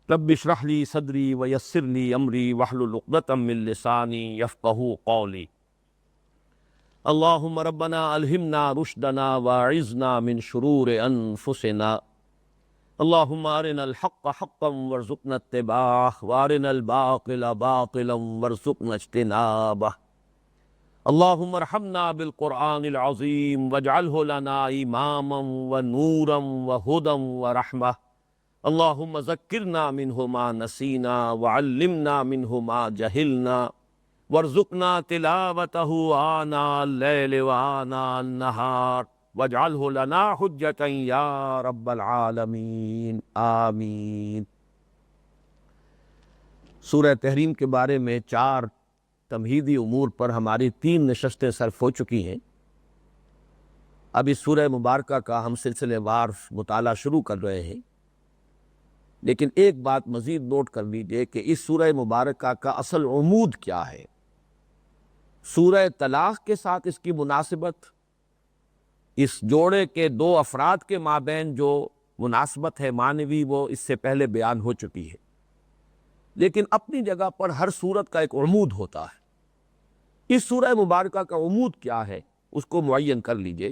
رب اشرح لی صدری ویسر لی امری واحلل عقدۃ من لسانی یفقہوا قولی۔ اللہم ربنا الہمنا رشدنا واعذنا من شرور انفسنا۔ اللہم ارنا الحق حقا وارزقنا اتباعہ وارنا الباطل باطلا وارزقنا اجتنابہ۔ اللہم ارحمنا بالقرآن العظیم واجعلہ لنا اماما ونورا وہدی ورحمہ۔ اللہم ذکرنا منہ ما نسینا وعلمنا منہ ما جہلنا وارزقنا تلاوتہ آناء اللیل وآناء النہار واجعلہ لنا حجتا یا رب العالمین آمین۔ سورہ تحریم کے بارے میں 4 تمہیدی امور پر ہماری 3 نشستیں صرف ہو چکی ہیں۔ اب اس سورہ مبارکہ کا ہم سلسلے وار مطالعہ شروع کر رہے ہیں، لیکن ایک بات مزید نوٹ کر لیجئے کہ اس سورہ مبارکہ کا اصل عمود کیا ہے۔ سورہ طلاق کے ساتھ اس کی مناسبت، اس جوڑے کے 2 افراد کے مابین جو مناسبت ہے معنوی، وہ اس سے پہلے بیان ہو چکی ہے، لیکن اپنی جگہ پر ہر سورت کا ایک عمود ہوتا ہے۔ اس سورہ مبارکہ کا عمود کیا ہے اس کو معین کر لیجئے،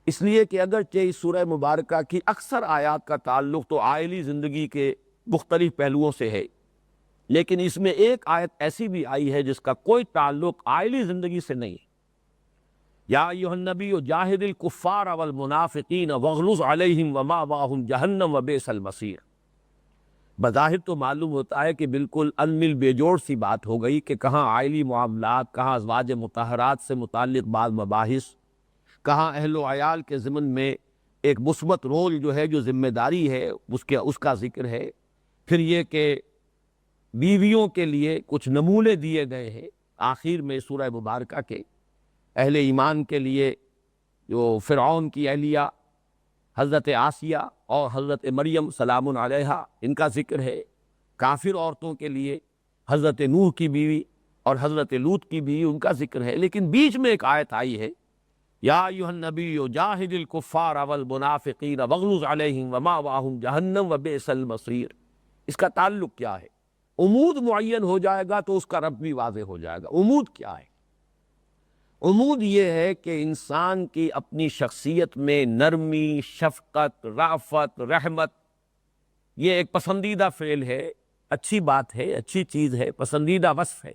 اس لیے کہ اگرچہ اس سورہ مبارکہ کی اکثر آیات کا تعلق تو عائلی زندگی کے مختلف پہلوؤں سے ہے، لیکن اس میں ایک آیت ایسی بھی آئی ہے جس کا کوئی تعلق عائلی زندگی سے نہیں ہے۔ یا ایھا النبی جاہد الکفار والمنافقین واغلظ علیہم ومأواہم جہنم وبئس المصیر۔ بظاہر تو معلوم ہوتا ہے کہ بالکل ان مل بے جوڑ سی بات ہو گئی کہ کہاں عائلی معاملات، کہاں ازواج مطہرات سے متعلق بعض مباحث، کہاں اہل و عیال کے ضمن میں ایک مثبت رول جو ہے، جو ذمہ داری ہے اس کا ذکر ہے، پھر یہ کہ بیویوں کے لیے کچھ نمونے دیے گئے ہیں آخر میں سورہ مبارکہ کے، اہل ایمان کے لیے جو فرعون کی اہلیہ حضرت آسیہ اور حضرت مریم سلام علیہا ان کا ذکر ہے، کافر عورتوں کے لیے حضرت نوح کی بیوی اور حضرت لوط کی بیوی ان کا ذکر ہے، لیکن بیچ میں ایک آیت آئی ہے، یا ایھا النبی جاہد الکفار والمنافقین واغلظ علیہم ومأواہم جہنم وبئس المصیر۔ اس کا تعلق کیا ہے؟ عمود معین ہو جائے گا تو اس کا رب بھی واضح ہو جائے گا۔ عمود کیا ہے؟ عمود یہ ہے کہ انسان کی اپنی شخصیت میں نرمی، شفقت، رأفت، رحمت، یہ ایک پسندیدہ فعل ہے، اچھی بات ہے، اچھی چیز ہے، پسندیدہ وصف ہے،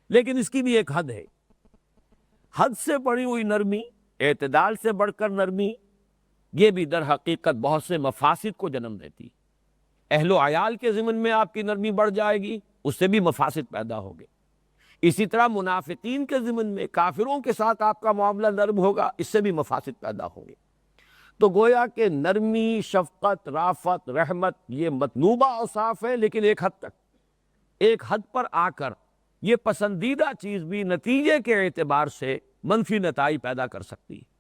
لیکن اس کی بھی ایک حد ہے۔ حد سے بڑھی ہوئی نرمی، اعتدال سے بڑھ کر نرمی، یہ بھی در حقیقت بہت سے مفاسد کو جنم دیتی۔ اہل و عیال کے ضمن میں آپ کی نرمی بڑھ جائے گی، اس سے بھی مفاسد پیدا ہوگے۔ اسی طرح منافقین کے ضمن میں، کافروں کے ساتھ آپ کا معاملہ نرم ہوگا، اس سے بھی مفاسد پیدا ہوں گے۔ تو گویا کہ نرمی، شفقت، رافت، رحمت یہ مطلوبہ اوصاف ہے، لیکن ایک حد تک، ایک حد پر آ کر یہ پسندیدہ چیز بھی نتیجے کے اعتبار سے منفی نتائج پیدا کر سکتی ہے۔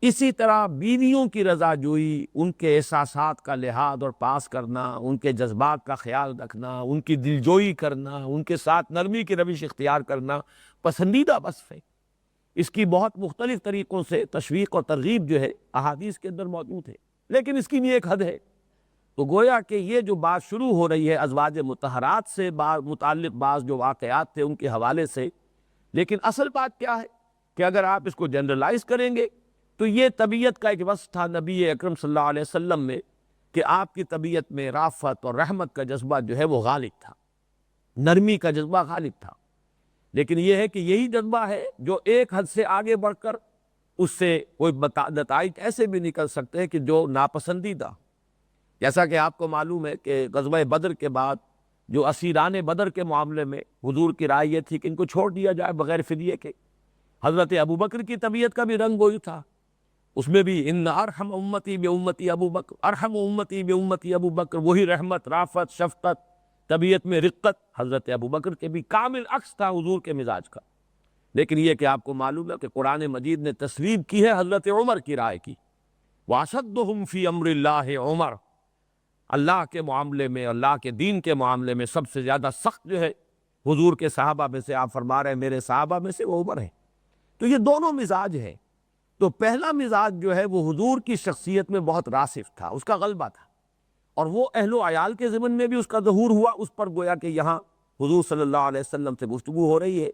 اسی طرح بیویوں کی رضا جوئی، ان کے احساسات کا لحاظ اور پاس کرنا، ان کے جذبات کا خیال رکھنا، ان کی دلجوئی کرنا، ان کے ساتھ نرمی کی روش اختیار کرنا پسندیدہ وصف ہے۔ اس کی بہت مختلف طریقوں سے تشویق اور ترغیب جو ہے احادیث کے اندر موجود ہے، لیکن اس کی بھی ایک حد ہے۔ تو گویا کہ یہ جو بات شروع ہو رہی ہے ازواج مطہرات سے متعلق بعض جو واقعات تھے ان کے حوالے سے، لیکن اصل بات کیا ہے کہ اگر آپ اس کو جنرلائز کریں گے تو یہ طبیعت کا ایک وصف تھا نبی اکرم صلی اللہ علیہ وسلم میں کہ آپ کی طبیعت میں رافت اور رحمت کا جذبہ جو ہے وہ غالب تھا، نرمی کا جذبہ غالب تھا۔ لیکن یہ ہے کہ یہی جذبہ ہے جو ایک حد سے آگے بڑھ کر اس سے کوئی نتائج ایسے بھی نکل سکتے ہیں کہ جو ناپسندیدہ، جیسا کہ آپ کو معلوم ہے کہ غزوہ بدر کے بعد جو اسیران بدر کے معاملے میں حضور کی رائے یہ تھی کہ ان کو چھوڑ دیا جائے بغیر فدیے کے۔ حضرت ابوبکر کی طبیعت کا بھی رنگ وہی تھا، اس میں بھی ان ارحم امتی بامتی ابوبکر، ارحم امتی بامتی ابوبکر، وہی رحمت، رافت، شفقت، طبیعت میں رقت حضرت ابوبکر کے بھی کامل عکس تھا حضور کے مزاج کا۔ لیکن یہ کہ آپ کو معلوم ہے کہ قرآن مجید نے تصویب کی ہے حضرت عمر کی رائے کی، واشدہم فی امر اللہ عمر، اللہ کے معاملے میں، اللہ کے دین کے معاملے میں سب سے زیادہ سخت جو ہے حضور کے صحابہ میں سے، آپ فرما رہے ہیں میرے صحابہ میں سے وہ عمر ہیں۔ تو یہ دونوں مزاج ہیں۔ تو پہلا مزاج جو ہے وہ حضور کی شخصیت میں بہت راسخ تھا، اس کا غلبہ تھا، اور وہ اہل و عیال کے ضمن میں بھی اس کا ظہور ہوا، اس پر گویا کہ یہاں حضور صلی اللہ علیہ وسلم سے گفتگو ہو رہی ہے۔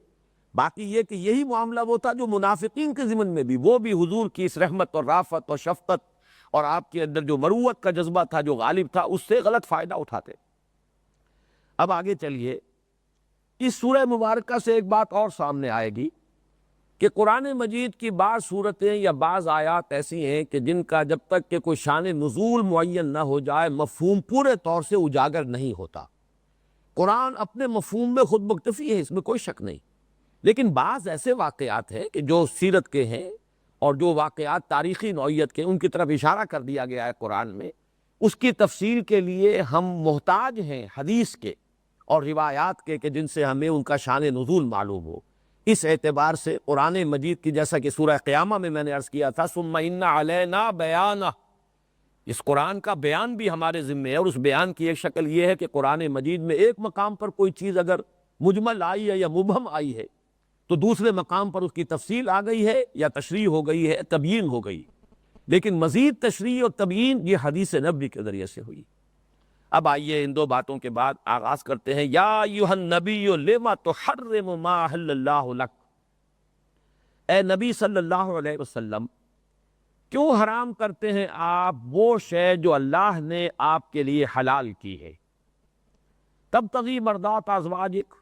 باقی یہ کہ یہی معاملہ وہ تھا جو منافقین کے ضمن میں بھی، وہ بھی حضور کی اس رحمت اور رافت اور شفقت اور آپ کے اندر جو مروت کا جذبہ تھا جو غالب تھا، اس سے غلط فائدہ اٹھاتے۔ اب آگے چلیے، اس سورہ مبارکہ سے ایک بات اور سامنے آئے گی کہ قرآن مجید کی بعض صورتیں یا بعض آیات ایسی ہیں کہ جن کا جب تک کہ کوئی شان نزول معین نہ ہو جائے مفہوم پورے طور سے اجاگر نہیں ہوتا۔ قرآن اپنے مفہوم میں خود مکتفی ہے، اس میں کوئی شک نہیں، لیکن بعض ایسے واقعات ہیں کہ جو سیرت کے ہیں اور جو واقعات تاریخی نوعیت کے، ان کی طرف اشارہ کر دیا گیا ہے قرآن میں، اس کی تفسیر کے لیے ہم محتاج ہیں حدیث کے اور روایات کے کہ جن سے ہمیں ان کا شان نزول معلوم ہو۔ اس اعتبار سے قرآن مجید کی، جیسا کہ سورہ قیامہ میں نے عرض کیا تھا، ثم ان علینا بیانہ، اس قرآن کا بیان بھی ہمارے ذمہ ہے، اور اس بیان کی ایک شکل یہ ہے کہ قرآن مجید میں ایک مقام پر کوئی چیز اگر مجمل آئی ہے یا مبہم آئی ہے تو دوسرے مقام پر اس کی تفصیل آ گئی ہے یا تشریح ہو گئی ہے، تبیین ہو گئی، لیکن مزید تشریح اور تبیین یہ حدیث نبوی کے ذریعے سے ہوئی۔ اب آئیے ان دو باتوں کے بعد آغاز کرتے ہیں۔ یا ایھا النبی لما تحرم ما احل اللہ لک، اے نبی صلی اللہ علیہ وسلم کیوں حرام کرتے ہیں آپ وہ شے جو اللہ نے آپ کے لیے حلال کی ہے؟ تبتغی مرضات ازواجک،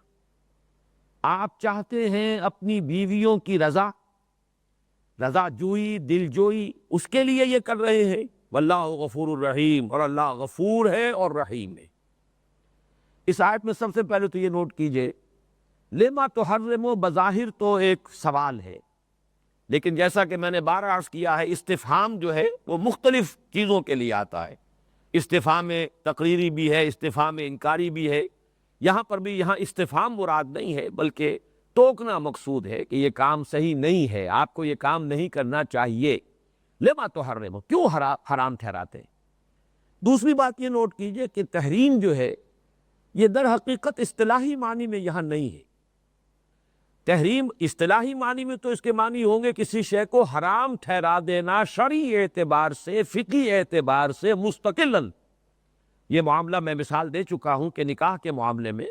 آپ چاہتے ہیں اپنی بیویوں کی رضا جوئی، دل جوئی، اس کے لیے یہ کر رہے ہیں۔ واللہ غفور الرحیم، اور اللہ غفور ہے اور رحیم ہے۔ اس آیت میں سب سے پہلے تو یہ نوٹ کیجئے، لما تحرم بظاہر تو ایک سوال ہے، لیکن جیسا کہ میں نے بارہ عرض کیا ہے، استفہام جو ہے وہ مختلف چیزوں کے لیے آتا ہے۔ استفہام تقریری بھی ہے، استفہام انکاری بھی ہے۔ یہاں پر بھی یہاں استفہام مراد نہیں ہے، بلکہ ٹوکنا مقصود ہے کہ یہ کام صحیح نہیں ہے، آپ کو یہ کام نہیں کرنا چاہیے۔ لما تحرم، کیوں حرام ٹھہراتے ہیں؟ دوسری بات یہ نوٹ کیجئے کہ تحریم جو ہے یہ در حقیقت اصطلاحی معنی میں یہاں نہیں ہے۔ تحریم اصطلاحی معنی میں تو اس کے معنی ہوں گے کسی شے کو حرام ٹھہرا دینا شرعی اعتبار سے، فقہی اعتبار سے مستقلاً۔ یہ معاملہ میں مثال دے چکا ہوں کہ نکاح کے معاملے میں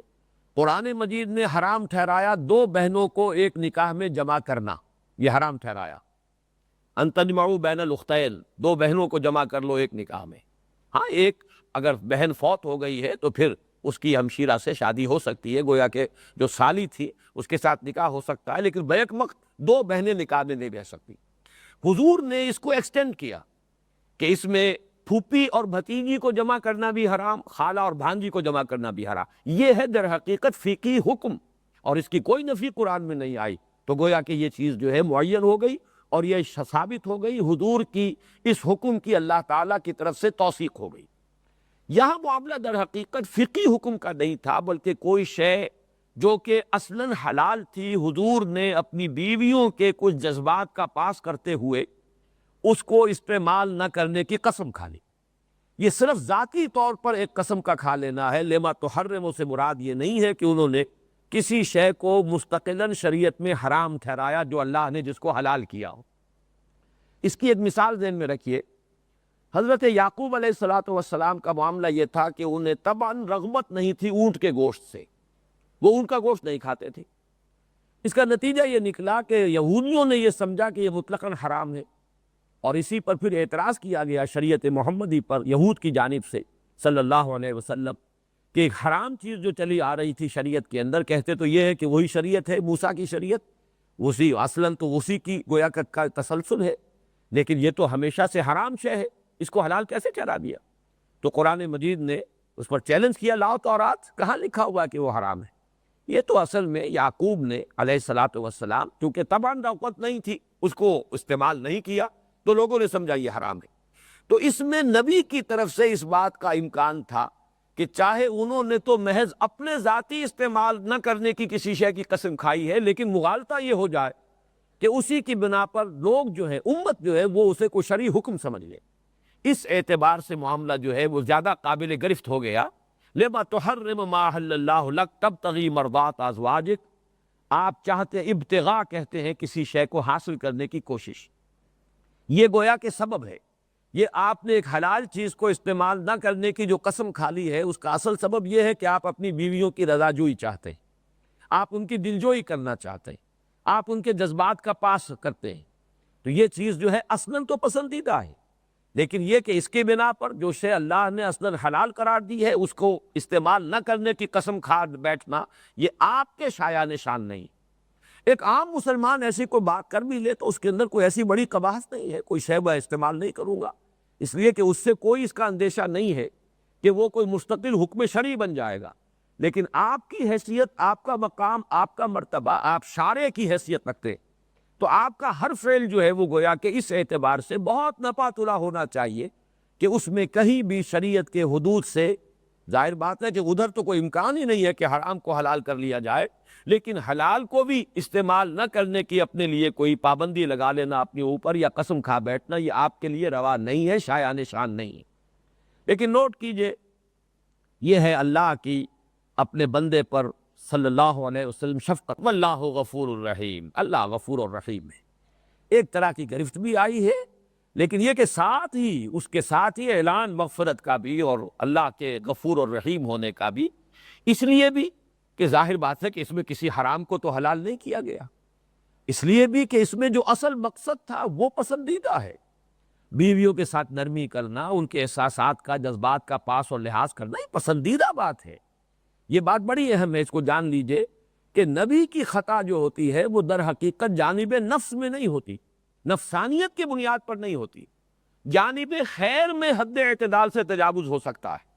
قرآن مجید نے حرام ٹھہرایا دو بہنوں کو ایک نکاح میں جمع کرنا، یہ حرام ٹھہرایا۔ ان تجمعوا بین الاختین، دو بہنوں کو جمع کر لو ایک نکاح میں۔ ہاں، ایک اگر بہن فوت ہو گئی ہے تو پھر اس کی ہمشیرہ سے شادی ہو سکتی ہے، گویا کہ جو سالی تھی اس کے ساتھ نکاح ہو سکتا ہے، لیکن بیک وقت دو بہنیں نکاح میں نہیں رہ سکتی۔ حضور نے اس کو ایکسٹینڈ کیا کہ اس میں پھوپھی اور بھتیجی کو جمع کرنا بھی حرام، خالہ اور بھانجی کو جمع کرنا بھی حرام۔ یہ ہے در حقیقت فقہی حکم، اور اس کی کوئی نفی قرآن میں نہیں آئی، تو گویا کہ یہ چیز جو ہے معین ہو گئی اور یہ ثابت ہو گئی، حضور کی اس حکم کی اللہ تعالیٰ کی طرف سے توثیق ہو گئی۔ یہاں معاملہ در حقیقت فقہی حکم کا نہیں تھا، بلکہ کوئی شے جو کہ اصلاً حلال تھی، حضور نے اپنی بیویوں کے کچھ جذبات کا پاس کرتے ہوئے اس کو استعمال نہ کرنے کی قسم کھا لی۔ یہ صرف ذاتی طور پر ایک قسم کا کھا لینا ہے۔ لما تحرم سے مراد یہ نہیں ہے کہ انہوں نے کسی شے کو مستقلاً شریعت میں حرام ٹھہرایا جو اللہ نے جس کو حلال کیا ہو۔ اس کی ایک مثال ذہن میں رکھیے، حضرت یعقوب علیہ السلام کا معاملہ یہ تھا کہ انہیں طبعاً رغبت نہیں تھی اونٹ کے گوشت سے، وہ اونٹ کا گوشت نہیں کھاتے تھے۔ اس کا نتیجہ یہ نکلا کہ یہودیوں نے یہ سمجھا کہ یہ مطلقاً حرام ہے، اور اسی پر پھر اعتراض کیا گیا شریعت محمدی پر یہود کی جانب سے صلی اللہ علیہ وسلم کہ ایک حرام چیز جو چلی آ رہی تھی شریعت کے اندر، کہتے تو یہ ہے کہ وہی شریعت ہے موسیٰ کی شریعت، اسی اصلاً تو اسی کی گویا کا تسلسل ہے، لیکن یہ تو ہمیشہ سے حرام شے ہے، اس کو حلال کیسے ٹھہرا دیا؟ تو قرآن مجید نے اس پر چیلنج کیا، لاؤ تورات، کہاں لکھا ہوا کہ وہ حرام ہے؟ یہ تو اصل میں یعقوب نے علیہ السلام کیونکہ طبعاً رغبت نہیں تھی، اس کو استعمال نہیں کیا، تو لوگوں نے سمجھا یہ حرام ہے۔ تو اس میں نبی کی طرف سے اس بات کا امکان تھا کہ چاہے انہوں نے تو محض اپنے ذاتی استعمال نہ کرنے کی کسی شے کی قسم کھائی ہے، لیکن مغالطہ یہ ہو جائے کہ اسی کی بنا پر لوگ جو ہے، امت جو ہے، وہ اسے کوئی شرعی حکم سمجھ لے۔ اس اعتبار سے معاملہ جو ہے وہ زیادہ قابل گرفت ہو گیا۔ لما تحرم ما احل اللہ لک تبتغی مرضات ازواجک، آپ چاہتے، ابتغاء کہتے ہیں کسی شے کو حاصل کرنے کی کوشش، یہ گویا کہ سبب ہے۔ یہ آپ نے ایک حلال چیز کو استعمال نہ کرنے کی جو قسم کھا لی ہے، اس کا اصل سبب یہ ہے کہ آپ اپنی بیویوں کی رضا جوئی چاہتے ہیں، آپ ان کی دلجوئی کرنا چاہتے ہیں، آپ ان کے جذبات کا پاس کرتے ہیں، تو یہ چیز جو ہے اصلاً تو پسندیدہ ہے، لیکن یہ کہ اس کی بنا پر جو شے اللہ نے اصلاً حلال قرار دی ہے اس کو استعمال نہ کرنے کی قسم کھا بیٹھنا، یہ آپ کے شایان شان نہیں۔ ایک عام مسلمان ایسی کوئی بات کر بھی لے تو اس کے اندر کوئی ایسی بڑی قباحت نہیں ہے، کوئی شے میں استعمال نہیں کروں گا، اس لیے کہ اس سے کوئی اس کا اندیشہ نہیں ہے کہ وہ کوئی مستقل حکم شرعی بن جائے گا، لیکن آپ کی حیثیت، آپ کا مقام، آپ کا مرتبہ، آپ شارع کی حیثیت رکھتے ہیں، تو آپ کا ہر فعل جو ہے وہ گویا کہ اس اعتبار سے بہت نپاتلا ہونا چاہیے کہ اس میں کہیں بھی شریعت کے حدود سے، ظاہر بات ہے کہ ادھر تو کوئی امکان ہی نہیں ہے کہ حرام کو حلال کر لیا جائے، لیکن حلال کو بھی استعمال نہ کرنے کی اپنے لیے کوئی پابندی لگا لینا اپنے اوپر یا قسم کھا بیٹھنا، یہ آپ کے لیے روا نہیں ہے، شایان شان نہیں ہے۔ لیکن نوٹ کیجئے، یہ ہے اللہ کی اپنے بندے پر صلی اللہ علیہ وسلم شفقت، واللہ غفور الرحیم، اللہ غفور الرحیم ہے۔ ایک طرح کی گرفت بھی آئی ہے، لیکن یہ کہ ساتھ ہی اس کے ساتھ ہی اعلان مغفرت کا بھی اور اللہ کے غفور الرحیم ہونے کا بھی، اس لیے بھی کہ ظاہر بات ہے کہ اس میں کسی حرام کو تو حلال نہیں کیا گیا، اس لیے بھی کہ اس میں جو اصل مقصد تھا وہ پسندیدہ ہے۔ بیویوں کے ساتھ نرمی کرنا، ان کے احساسات کا، جذبات کا پاس اور لحاظ کرنا، یہ پسندیدہ بات ہے۔ یہ بات بڑی اہم ہے، اس کو جان لیجئے کہ نبی کی خطا جو ہوتی ہے وہ در حقیقت جانب نفس میں نہیں ہوتی، نفسانیت کی بنیاد پر نہیں ہوتی، جانب خیر میں حد اعتدال سے تجاوز ہو سکتا ہے۔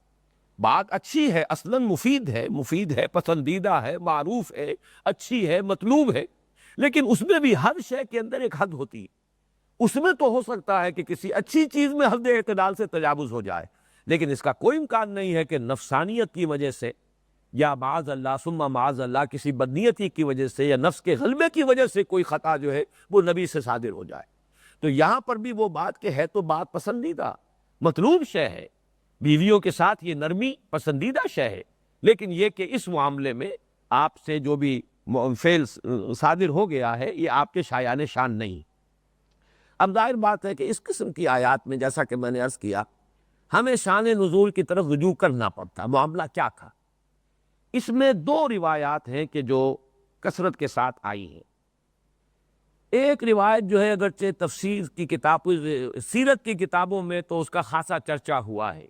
بات اچھی ہے، اصلاً مفید ہے، پسندیدہ ہے، معروف ہے، اچھی ہے، مطلوب ہے، لیکن اس میں بھی ہر شے کے اندر ایک حد ہوتی ہے۔ اس میں تو ہو سکتا ہے کہ کسی اچھی چیز میں حد اعتدال سے تجاوز ہو جائے، لیکن اس کا کوئی امکان نہیں ہے کہ نفسانیت کی وجہ سے یا معاذ اللہ ثم معاذ اللہ کسی بدنیتی کی وجہ سے یا نفس کے غلبے کی وجہ سے کوئی خطا جو ہے وہ نبی سے صادر ہو جائے۔ تو یہاں پر بھی وہ بات کہ ہے تو بات پسندیدہ، مطلوب شے ہے، بیویوں کے ساتھ یہ نرمی پسندیدہ شے ہے، لیکن یہ کہ اس معاملے میں آپ سے جو بھی فعل صادر ہو گیا ہے یہ آپ کے شایان شان نہیں۔ اب ظاہر بات ہے کہ اس قسم کی آیات میں جیسا کہ میں نے عرض کیا، ہمیں شان نزول کی طرف رجوع کرنا پڑتا۔ معاملہ کیا تھا؟ اس میں دو روایات ہیں کہ جو کثرت کے ساتھ آئی ہیں۔ ایک روایت جو ہے اگرچہ تفسیر کی کتاب، سیرت کی کتابوں میں تو اس کا خاصا چرچا ہوا ہے،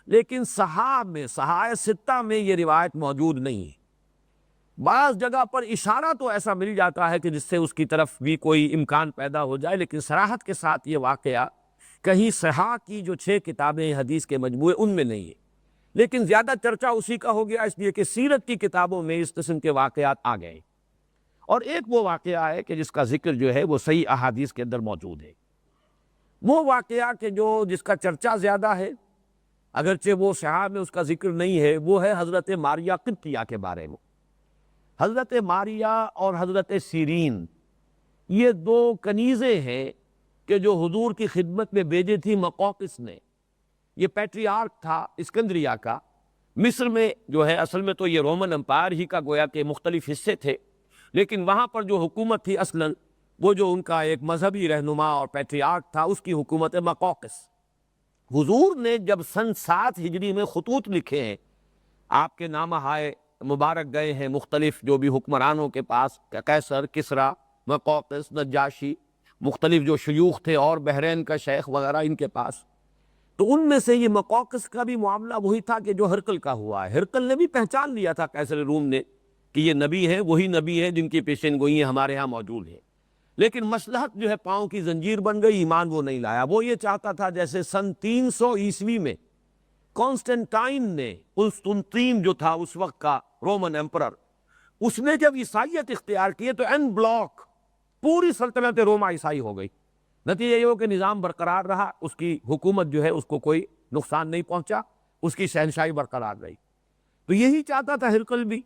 لیکن صحائف ستہ میں یہ روایت موجود نہیں ہے۔ بعض جگہ پر اشارہ تو ایسا مل جاتا ہے کہ جس سے اس کی طرف بھی کوئی امکان پیدا ہو جائے، لیکن صراحت کے ساتھ یہ واقعہ کہیں صحاح کی جو 6 کتابیں حدیث کے مجموعے ان میں نہیں ہے، لیکن زیادہ چرچا اسی کا ہو گیا اس لیے کہ سیرت کی کتابوں میں اس قسم کے واقعات آ گئے۔ اور ایک وہ واقعہ ہے کہ جس کا ذکر جو ہے وہ صحیح احادیث کے اندر موجود ہے۔ وہ واقعہ کہ جس کا چرچا زیادہ ہے، اگرچہ وہ صحاح میں اس کا ذکر نہیں ہے، وہ ہے حضرت ماریہ قبطیہ کے بارے میں۔ حضرت ماریہ اور حضرت سیرین یہ 2 کنیزیں ہیں کہ جو حضور کی خدمت میں بھیجی تھی مقوقس نے۔ یہ پیٹریارک تھا اسکندریہ کا، مصر میں جو ہے اصل میں تو یہ رومن امپائر ہی کا گویا کہ مختلف حصے تھے، لیکن وہاں پر جو حکومت تھی اصلاً وہ جو ان کا ایک مذہبی رہنما اور پیٹریارک تھا اس کی حکومت مقوقس۔ حضور نے جب سن 7 ہجری میں خطوط لکھے ہیں، آپ کے نامہ مبارک گئے ہیں مختلف جو بھی حکمرانوں کے پاس، قیصر، کسریٰ، مقوقس، نجاشی، مختلف جو شیوخ تھے اور بحرین کا شیخ وغیرہ ان کے پاس، تو ان میں سے یہ مقوقس کا بھی معاملہ وہی تھا کہ جو ہرقل کا ہوا ہے۔ ہرقل نے بھی پہچان لیا تھا قیصر روم نے کہ یہ نبی ہیں، وہی نبی ہیں جن کی پیشین گوئیاں ہمارے ہاں موجود ہیں، لیکن مصلحت جو ہے پاؤں کی زنجیر بن گئی، ایمان وہ نہیں لایا۔ وہ یہ چاہتا تھا جیسے سن 300 عیسوی میں کانسٹنٹائن نے، قسطنطین جو تھا اس وقت کا رومن ایمپرر، اس نے جب عیسائیت اختیار کی تو این بلاک پوری سلطنت روما عیسائی ہو گئی۔ نتیجہ یہ ہو کہ نظام برقرار رہا، اس کی حکومت جو ہے اس کو کوئی نقصان نہیں پہنچا، اس کی شہنشاہی برقرار رہی۔ تو یہی چاہتا تھا ہرقل بھی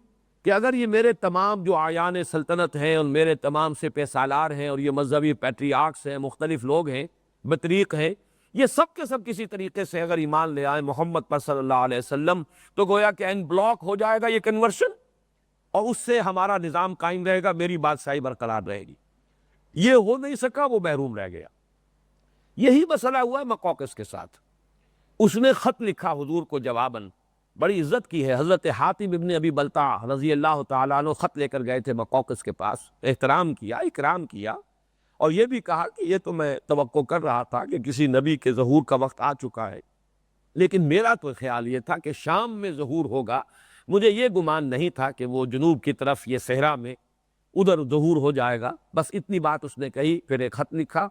کہ اگر یہ میرے تمام جو آیان سلطنت ہیں اور میرے تمام سپہ سالار ہیں اور یہ مذہبی پیٹریارکس ہیں، مختلف لوگ ہیں، بطریق ہیں، یہ سب کے سب کسی طریقے سے اگر ایمان لے آئے محمد پر صلی اللہ علیہ وسلم تو گویا کہ این بلاک ہو جائے گا یہ کنورشن، اور اس سے ہمارا نظام قائم رہے گا، میری بادشاہی برقرار رہے گی۔ یہ ہو نہیں سکا، وہ محروم رہ گیا۔ یہی مسئلہ ہوا ہے مقوقس کے ساتھ. اس نے خط لکھا حضور کو جواباً، بڑی عزت کی ہے. حضرت حاتم ابن ابی بلتع رضی اللہ تعالیٰ عنہ خط لے کر گئے تھے مقوقس کے پاس، احترام کیا، اکرام کیا، اور یہ بھی کہا کہ یہ تو میں توقع کر رہا تھا کہ کسی نبی کے ظہور کا وقت آ چکا ہے، لیکن میرا تو خیال یہ تھا کہ شام میں ظہور ہوگا. مجھے یہ گمان نہیں تھا کہ وہ جنوب کی طرف یہ صحرا میں ادھر ظہور ہو جائے گا. بس اتنی بات اس نے کہی. پھر ایک خط لکھا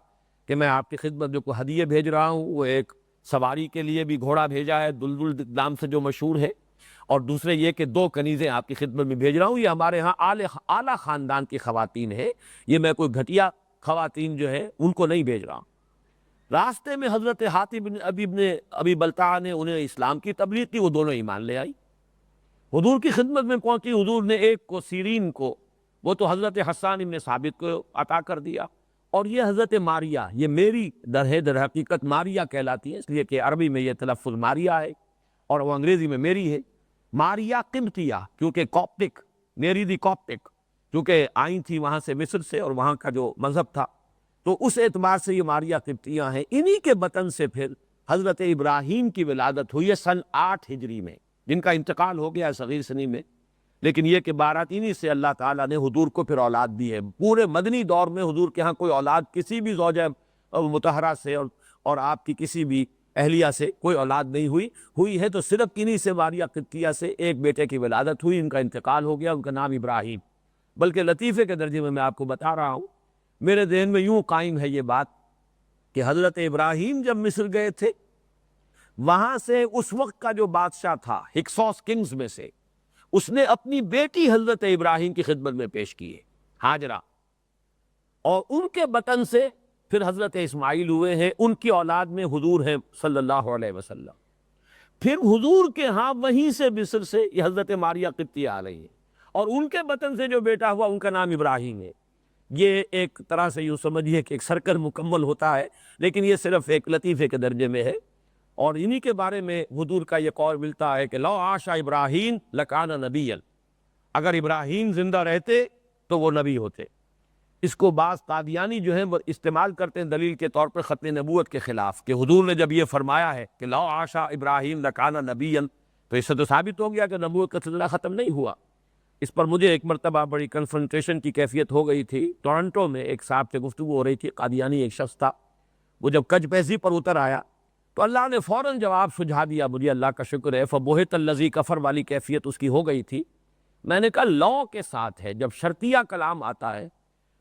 کہ میں آپ کی خدمت جو کو ہدیے بھیج رہا ہوں، وہ ایک سواری کے لیے بھی گھوڑا بھیجا ہے دلدل نام سے جو مشہور ہے، اور دوسرے یہ کہ 2 کنیزیں آپ کی خدمت میں بھیج رہا ہوں. یہ ہمارے ہاں اعلیٰ خاندان کی خواتین ہیں، یہ میں کوئی گھٹیا خواتین جو ہے ان کو نہیں بھیج رہا ہوں. راستے میں حضرت حاتم بن ابی بلتع نے انہیں اسلام کی تبلیغ کی، وہ دونوں ایمان لے آئی. حضور کی خدمت میں پہنچی. حضور نے ایک کو سیرین کو، وہ تو حضرت حسان ابن ثابت کو عطا کر دیا، اور یہ حضرت ماریہ، یہ میری در حقیقت ماریہ کہلاتی ہے، اس لیے کہ عربی میں یہ تلفظ ماریہ ہے اور وہ انگریزی میں میری ہے. ماریہ قبطیہ، کیونکہ کاپٹک، میری دی کاپٹک، کیونکہ آئی تھی وہاں سے مصر سے، اور وہاں کا جو مذہب تھا، تو اس اعتبار سے یہ ماریہ قبطیہ ہیں. انہی کے بطن سے پھر حضرت ابراہیم کی ولادت ہوئی ہے سن 8 ہجری میں، جن کا انتقال ہو گیا صغیر سنی میں. لیکن یہ کہ بارات انہی سے اللہ تعالیٰ نے حضور کو پھر اولاد دی ہے. پورے مدنی دور میں حضور کے ہاں کوئی اولاد کسی بھی زوجہ مطہرہ سے اور آپ کی کسی بھی اہلیہ سے کوئی اولاد نہیں ہوئی ہے تو صرف انہی سے ماریہ قبطیہ سے ایک بیٹے کی ولادت ہوئی. ان کا انتقال ہو گیا، ان کا نام ابراہیم. بلکہ لطیفے کے درجے میں آپ کو بتا رہا ہوں، میرے ذہن میں یوں قائم ہے یہ بات کہ حضرت ابراہیم جب مصر گئے تھے، وہاں سے اس وقت کا جو بادشاہ تھا ہکسوس کنگز میں سے، اس نے اپنی بیٹی حضرت ابراہیم کی خدمت میں پیش کی ہے، ہاجرہ، اور ان کے بطن سے پھر حضرت اسماعیل ہوئے ہیں. ان کی اولاد میں حضور ہیں صلی اللہ علیہ وسلم. پھر حضور کے ہاں وہیں سے مصر سے یہ حضرت ماریہ قبطیہ آ رہی ہیں، اور ان کے بطن سے جو بیٹا ہوا ان کا نام ابراہیم ہے. یہ ایک طرح سے یوں سمجھیے کہ ایک سرکل مکمل ہوتا ہے، لیکن یہ صرف ایک لطیفے کے درجے میں ہے. اور انہی کے بارے میں حضور کا یہ قول ملتا ہے کہ لو عاش ابراہیم لکان نبیا، اگر ابراہیم زندہ رہتے تو وہ نبی ہوتے. اس کو بعض قادیانی جو ہیں وہ استعمال کرتے ہیں دلیل کے طور پر ختم نبوت کے خلاف، کہ حضور نے جب یہ فرمایا ہے کہ لو عاش ابراہیم لکان نبیا، تو اس سے تو ثابت ہو گیا کہ نبوت کا سلسلہ ختم نہیں ہوا. اس پر مجھے ایک مرتبہ بڑی کنفرنٹیشن کی کیفیت ہو گئی تھی. ٹورنٹو میں ایک صاحب سے گفتگو ہو رہی تھی، قادیانی ایک شخص تھا. وہ جب کج پہزی پر اتر آیا تو اللہ نے فوراً جواب سجھا دیا. مجھے اللہ کا شکر ہے، فبہت الذی کفر والی کیفیت اس کی ہو گئی تھی. میں نے کہا لا کے ساتھ ہے، جب شرطیہ کلام آتا ہے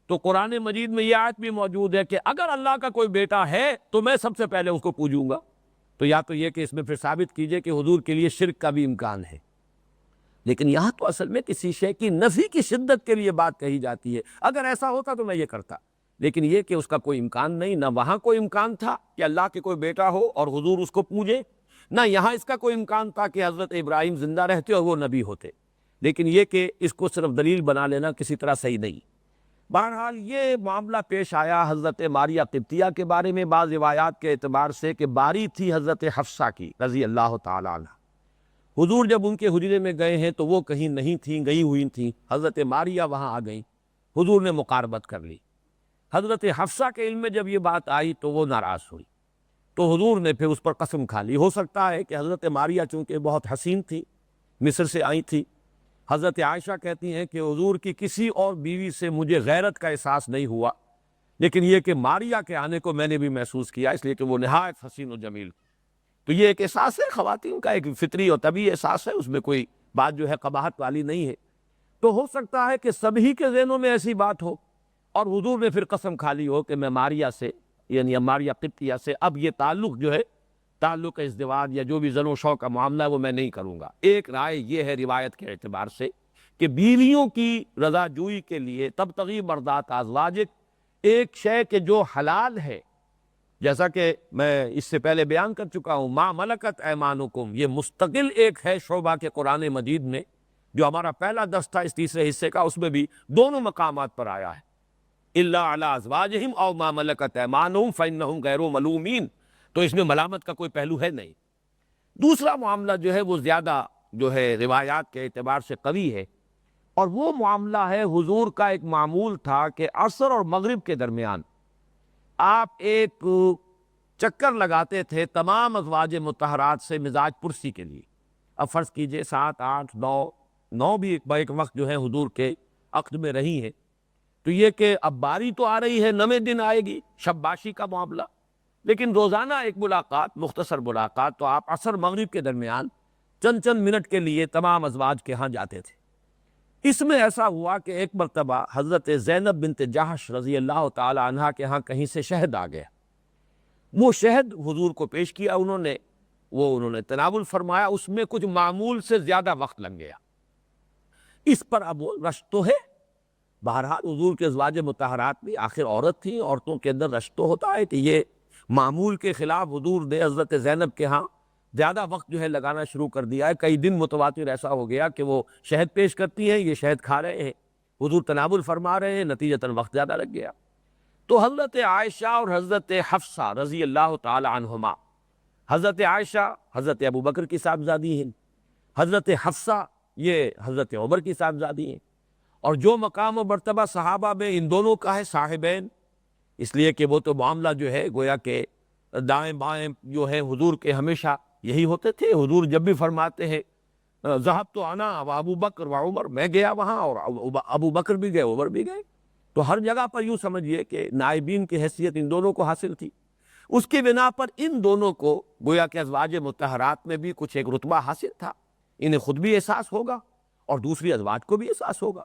تو قرآن مجید میں یہ آیت بھی موجود ہے کہ اگر اللہ کا کوئی بیٹا ہے تو میں سب سے پہلے اس کو پوجوں گا. تو یا تو یہ کہ اس میں پھر ثابت کیجئے کہ حضور کے لیے شرک کا بھی امکان ہے. لیکن یہاں تو اصل میں کسی شے کی نفی کی شدت کے لیے بات کہی جاتی ہے. اگر ایسا ہوتا تو میں یہ کرتا، لیکن یہ کہ اس کا کوئی امکان نہیں. نہ وہاں کوئی امکان تھا کہ اللہ کے کوئی بیٹا ہو اور حضور اس کو پوجے، نہ یہاں اس کا کوئی امکان تھا کہ حضرت ابراہیم زندہ رہتے اور وہ نبی ہوتے. لیکن یہ کہ اس کو صرف دلیل بنا لینا کسی طرح صحیح نہیں. بہرحال یہ معاملہ پیش آیا حضرت ماریہ قبطیہ کے بارے میں بعض روایات کے اعتبار سے کہ باری تھی حضرت حفصہ کی رضی اللہ تعالیٰ عنہ. حضور جب ان کے حجرے میں گئے ہیں تو وہ کہیں نہیں تھیں، گئی ہوئی تھیں. حضرت ماریہ وہاں آ گئیں، حضور نے مقاربت کر لی. حضرت حفصہ کے علم میں جب یہ بات آئی تو وہ ناراض ہوئی، تو حضور نے پھر اس پر قسم کھا لی. ہو سکتا ہے کہ حضرت ماریہ چونکہ بہت حسین تھی، مصر سے آئی تھی. حضرت عائشہ کہتی ہیں کہ حضور کی کسی اور بیوی سے مجھے غیرت کا احساس نہیں ہوا، لیکن یہ کہ ماریہ کے آنے کو میں نے بھی محسوس کیا، اس لیے کہ وہ نہایت حسین و جمیل. تو یہ ایک احساس ہے خواتین کا، ایک فطری اور طبعی احساس ہے، اس میں کوئی بات جو ہے قباحت والی نہیں ہے. تو ہو سکتا ہے کہ سبھی کے ذہنوں میں ایسی بات ہو اور حضور نے پھر قسم کھا لی ہو کہ میں ماریہ سے، یعنی ماریہ قبطیہ سے اب یہ تعلق جو ہے، تعلق ازدواج یا جو بھی زن و شو کا معاملہ ہے وہ میں نہیں کروں گا. ایک رائے یہ ہے روایت کے اعتبار سے کہ بیویوں کی رضا جوئی کے لیے تبتغی مرضات ازواجک، ایک شے کہ جو حلال ہے، جیسا کہ میں اس سے پہلے بیان کر چکا ہوں، ما ملکت ایمانکم، یہ مستقل ایک ہے شعبہ کے قرآن مجید میں، جو ہمارا پہلا درس تھا اس تیسرے حصے کا، اس میں بھی دونوں مقامات پر آیا ہے. الا علی ازواجہم او ما ملکت ایمانہم فانہم غیر ملومین، تو اس میں ملامت کا کوئی پہلو ہے نہیں. دوسرا معاملہ جو ہے وہ زیادہ جو ہے روایات کے اعتبار سے قوی ہے، اور وہ معاملہ ہے حضور کا ایک معمول تھا کہ عصر اور مغرب کے درمیان آپ ایک چکر لگاتے تھے تمام ازواج مطہرات سے مزاج پرسی کے لیے۔ اب فرض کیجئے 7 8 9 بھی ایک وقت جو ہے حضور کے عقد میں رہی ہیں، تو یہ کہ اب باری تو آ رہی ہے، 9ویں دن آئے گی شب باشی کا معاملہ، لیکن روزانہ ایک ملاقات، مختصر ملاقات، تو آپ عصر مغرب کے درمیان چند چند منٹ کے لیے تمام ازواج کے ہاں جاتے تھے۔ اس میں ایسا ہوا کہ ایک مرتبہ حضرت زینب بنت جحش رضی اللہ تعالی عنہا کے ہاں کہیں سے شہد آ گیا۔ وہ شہد حضور کو پیش کیا، انہوں نے تناول فرمایا، اس میں کچھ معمول سے زیادہ وقت لگ گیا۔ اس پر اب وہ رشک تو ہے، بہرحال حضور کے ازواج مطہرات بھی آخر عورت تھیں، عورتوں کے اندر رشک تو ہوتا ہے کہ یہ معمول کے خلاف حضور نے حضرت زینب کے ہاں زیادہ وقت جو ہے لگانا شروع کر دیا ہے۔ کئی دن متواتر ایسا ہو گیا کہ وہ شہد پیش کرتی ہیں، یہ شہد کھا رہے ہیں، حضور تناول فرما رہے ہیں، نتیجتاً وقت زیادہ لگ گیا۔ تو حضرت عائشہ اور حضرت حفصہ رضی اللہ تعالی عنہما، حضرت عائشہ حضرت ابو بکر کی صاحبزادی ہیں، حضرت حفصہ یہ حضرت عمر کی صاحبزادی ہیں، اور جو مقام و مرتبہ صحابہ میں ان دونوں کا ہے صاحبین، اس لیے کہ وہ تو معاملہ جو ہے گویا کہ دائیں بائیں جو ہے حضور کے ہمیشہ یہی ہوتے تھے۔ حضور جب بھی فرماتے ہیں ذهبت انا و ابو بکر و عمر، میں گیا وہاں اور ابو بکر بھی گئے، عمر بھی گئے، تو ہر جگہ پر یوں سمجھیے کہ نائبین کی حیثیت ان دونوں کو حاصل تھی۔ اس کی بنا پر ان دونوں کو گویا کہ ازواج مطہرات میں بھی کچھ ایک رتبہ حاصل تھا، انہیں خود بھی احساس ہوگا اور دوسری ازواج کو بھی احساس ہوگا۔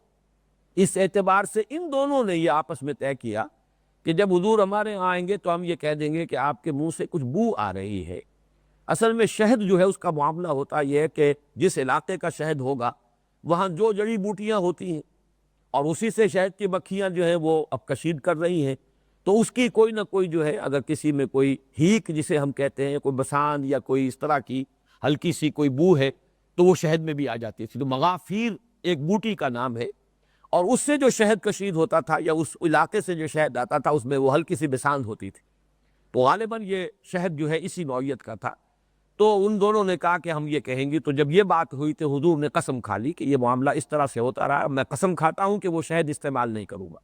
اس اعتبار سے ان دونوں نے یہ آپس میں طے کیا کہ جب حضور ہمارے یہاں آئیں گے تو ہم یہ کہہ دیں گے کہ آپ کے منہ سے کچھ بو آ رہی ہے۔ اصل میں شہد جو ہے اس کا معاملہ ہوتا یہ ہے کہ جس علاقے کا شہد ہوگا وہاں جو جڑی بوٹیاں ہوتی ہیں اور اسی سے شہد کی مکھیاں جو ہیں وہ اب کشید کر رہی ہیں، تو اس کی کوئی نہ کوئی جو ہے، اگر کسی میں کوئی ہیک جسے ہم کہتے ہیں، کوئی بسان یا کوئی اس طرح کی ہلکی سی کوئی بو ہے تو وہ شہد میں بھی آ جاتی ہے۔ تو مغافیر ایک بوٹی کا نام ہے، اور اس سے جو شہد کشید ہوتا تھا یا اس علاقے سے جو شہد آتا تھا اس میں وہ ہلکی سی بسان ہوتی تھی، تو غالباً یہ شہد جو ہے اسی نوعیت کا تھا۔ تو ان دونوں نے کہا کہ ہم یہ کہیں گے، تو جب یہ بات ہوئی تو حضور نے قسم کھا لی کہ یہ معاملہ اس طرح سے ہوتا رہا، میں قسم کھاتا ہوں کہ وہ شہد استعمال نہیں کروں گا۔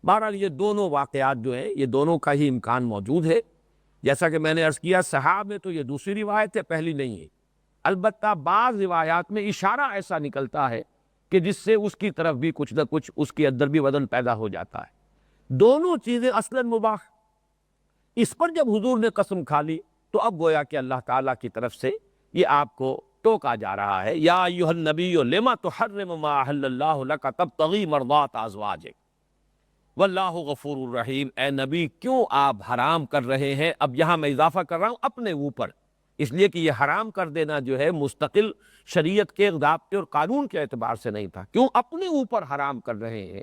بہرحال یہ دونوں واقعات جو ہیں یہ دونوں کا ہی امکان موجود ہے۔ جیسا کہ میں نے عرض کیا صحاب میں تو یہ دوسری روایت ہے، پہلی نہیں ہے۔ البتہ بعض روایات میں اشارہ ایسا نکلتا ہے کہ جس سے اس کی طرف بھی کچھ نہ کچھ اس کے اندر بھی وزن پیدا ہو جاتا ہے۔ دونوں چیزیں اصلاً مباح، اس پر جب حضور نے قسم کھا لی تو اب گویا کہ اللہ تعالیٰ کی طرف سے یہ آپ کو ٹوکا جا رہا ہے، یا ایھا النبی لما تحرم ما احل اللہ لک تبتغی مرضات ازواجک واللہ غفور الرحیم۔ اے نبی کیوں آپ حرام کر رہے ہیں؟ اب یہاں میں اضافہ کر رہا ہوں اپنے اوپر، اس لیے کہ یہ حرام کر دینا جو ہے مستقل شریعت کے ضابطے اور قانون کے اعتبار سے نہیں تھا، کیوں اپنے اوپر حرام کر رہے ہیں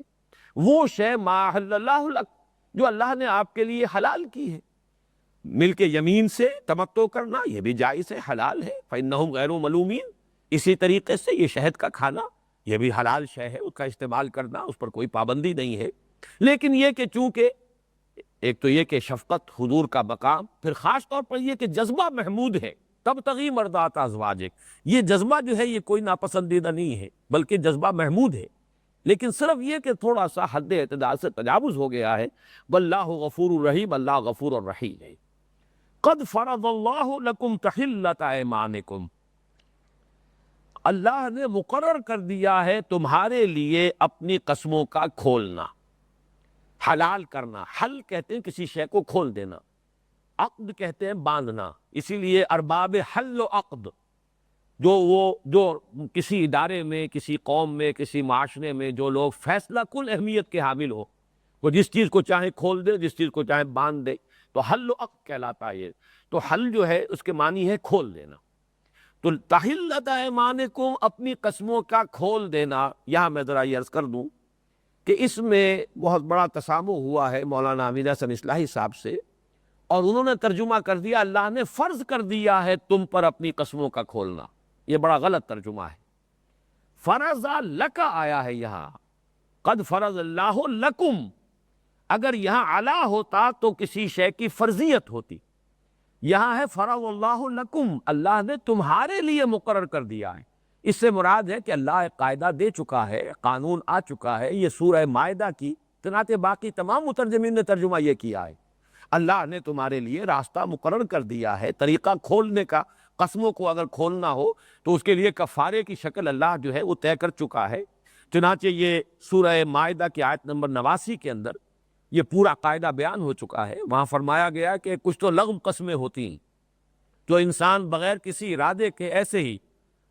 وہ شے ما احل اللہ لک، جو اللہ نے آپ کے لیے حلال کی ہے۔ مل کے یمین سے تمتع کرنا یہ بھی جائز ہے، حلال ہے، فإنہم غیر ملومین۔ اسی طریقے سے یہ شہد کا کھانا یہ بھی حلال شے ہے، اس کا استعمال کرنا اس پر کوئی پابندی نہیں ہے۔ لیکن یہ کہ چونکہ ایک تو یہ کہ شفقت حضور کا مقام، پھر خاص طور پر یہ کہ جذبہ محمود ہے، تبتغی مرضات ازواجک، یہ جذبہ جو ہے یہ کوئی ناپسندیدہ نہیں ہے بلکہ جذبہ محمود ہے، لیکن صرف یہ کہ تھوڑا سا حد اعتدال سے تجاوز ہو گیا ہے۔ واللہ غفور الرحیم، اللہ غفور الرحیم ہے۔ قد فرض اللہ لکم تحلۃ ایمانکم، اللہ نے مقرر کر دیا ہے تمہارے لیے اپنی قسموں کا کھولنا، حلال کرنا۔ حل کہتے ہیں کسی شے کو کھول دینا، عقد کہتے ہیں باندھنا، اسی لیے ارباب حل و عقد جو کسی ادارے میں، کسی قوم میں، کسی معاشرے میں جو لوگ فیصلہ کن اہمیت کے حامل ہو، وہ جس چیز کو چاہے کھول دے، جس چیز کو چاہے باندھ دے، تو حل و عقد کہلاتا ہے یہ۔ تو حل جو ہے اس کے معنی ہے کھول دینا، تو تحلۃ ایمانکم اپنی قسموں کا کھول دینا۔ یہاں میں ذرا یہ عرض کر دوں کہ اس میں بہت بڑا تسامح ہوا ہے مولانا امین حسن اصلاحی صاحب سے، اور انہوں نے ترجمہ کر دیا اللہ نے فرض کر دیا ہے تم پر اپنی قسموں کا کھولنا۔ یہ بڑا غلط ترجمہ ہے، فرض لک آیا ہے یہاں، قد فرض اللہ لکم، اگر یہاں علا ہوتا تو کسی شے کی فرضیت ہوتی، یہاں ہے فرض اللہ لکم، اللہ نے تمہارے لیے مقرر کر دیا ہے۔ اس سے مراد ہے کہ اللہ ایک قاعدہ دے چکا ہے، قانون آ چکا ہے، یہ سورہ مائدہ کی، چنانچہ باقی تمام مترجمین نے ترجمہ یہ کیا ہے۔ اللہ نے تمہارے لیے راستہ مقرر کر دیا ہے، طریقہ کھولنے کا۔ قسموں کو اگر کھولنا ہو تو اس کے لیے کفارے کی شکل اللہ جو ہے وہ طے کر چکا ہے۔ چنانچہ یہ سورہ مائدہ کی آیت نمبر 89 کے اندر یہ پورا قاعدہ بیان ہو چکا ہے۔ وہاں فرمایا گیا کہ کچھ تو لغو قسمیں ہوتی ہیں جو انسان بغیر کسی ارادے کے ایسے ہی،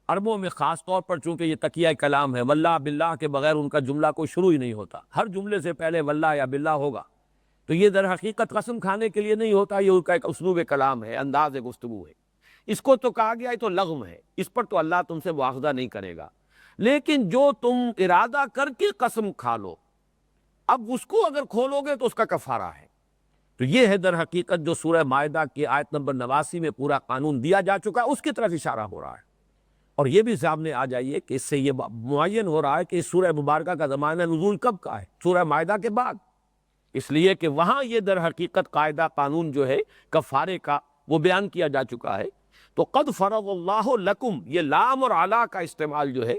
عربوں میں خاص طور پر چونکہ یہ تقیہ کلام ہے، واللہ باللہ کے بغیر ان کا جملہ کوئی شروع ہی نہیں ہوتا، ہر جملے سے پہلے واللہ یا باللہ ہوگا، تو یہ در حقیقت قسم کھانے کے لیے نہیں ہوتا، یہ ان کا ایک اسلوب کلام ہے، انداز گفتگو ہے۔ اس کو تو کہا گیا ہے تو لغو ہے، اس پر تو اللہ تم سے مواخذہ نہیں کرے گا۔ لیکن جو تم ارادہ کر کے قسم کھا لو، اب اس کو اگر کھولو گے تو اس کا کفارہ ہے۔ تو یہ ہے در حقیقت جو سورہ مائدہ کی آیت نمبر 89 میں پورا قانون دیا جا چکا ہے، اس کی طرف اشارہ ہو رہا ہے۔ اور یہ بھی سامنے آ جائیے کہ اس سے یہ معین ہو رہا ہے کہ اس سورہ مبارکہ کا زمانہ نزول کب کا ہے؟ سورہ مائدہ کے بعد، اس لیے کہ وہاں یہ در حقیقت قاعدہ قانون جو ہے کفارے کا وہ بیان کیا جا چکا ہے۔ تو قد فرض اللہ لکم، یہ لام اور علا کا استعمال جو ہے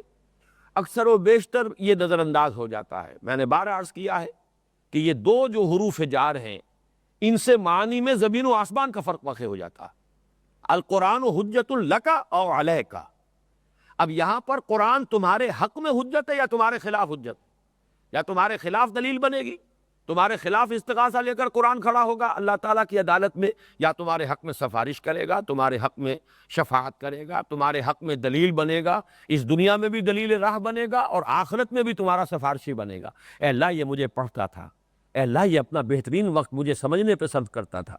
اکثر و بیشتر یہ نظر انداز ہو جاتا ہے۔ میں نے بارہ عرض کیا ہے کہ یہ دو جو حروف جار ہیں ان سے معنی میں زمین و آسمان کا فرق واقع ہو جاتا ہے۔ القرآن حجت لک او علیک، اب یہاں پر قرآن تمہارے حق میں حجت ہے یا تمہارے خلاف حجت؟ یا تمہارے خلاف دلیل بنے گی، تمہارے خلاف استغاثہ لے کر قرآن کھڑا ہوگا اللہ تعالیٰ کی عدالت میں، یا تمہارے حق میں سفارش کرے گا، تمہارے حق میں شفاعت کرے گا، تمہارے حق میں دلیل بنے گا، اس دنیا میں بھی دلیل راہ بنے گا اور آخرت میں بھی تمہارا سفارشی بنے گا۔ اے اللہ یہ مجھے پڑھتا تھا، اے اللہ یہ اپنا بہترین وقت مجھے سمجھنے پسند کرتا تھا،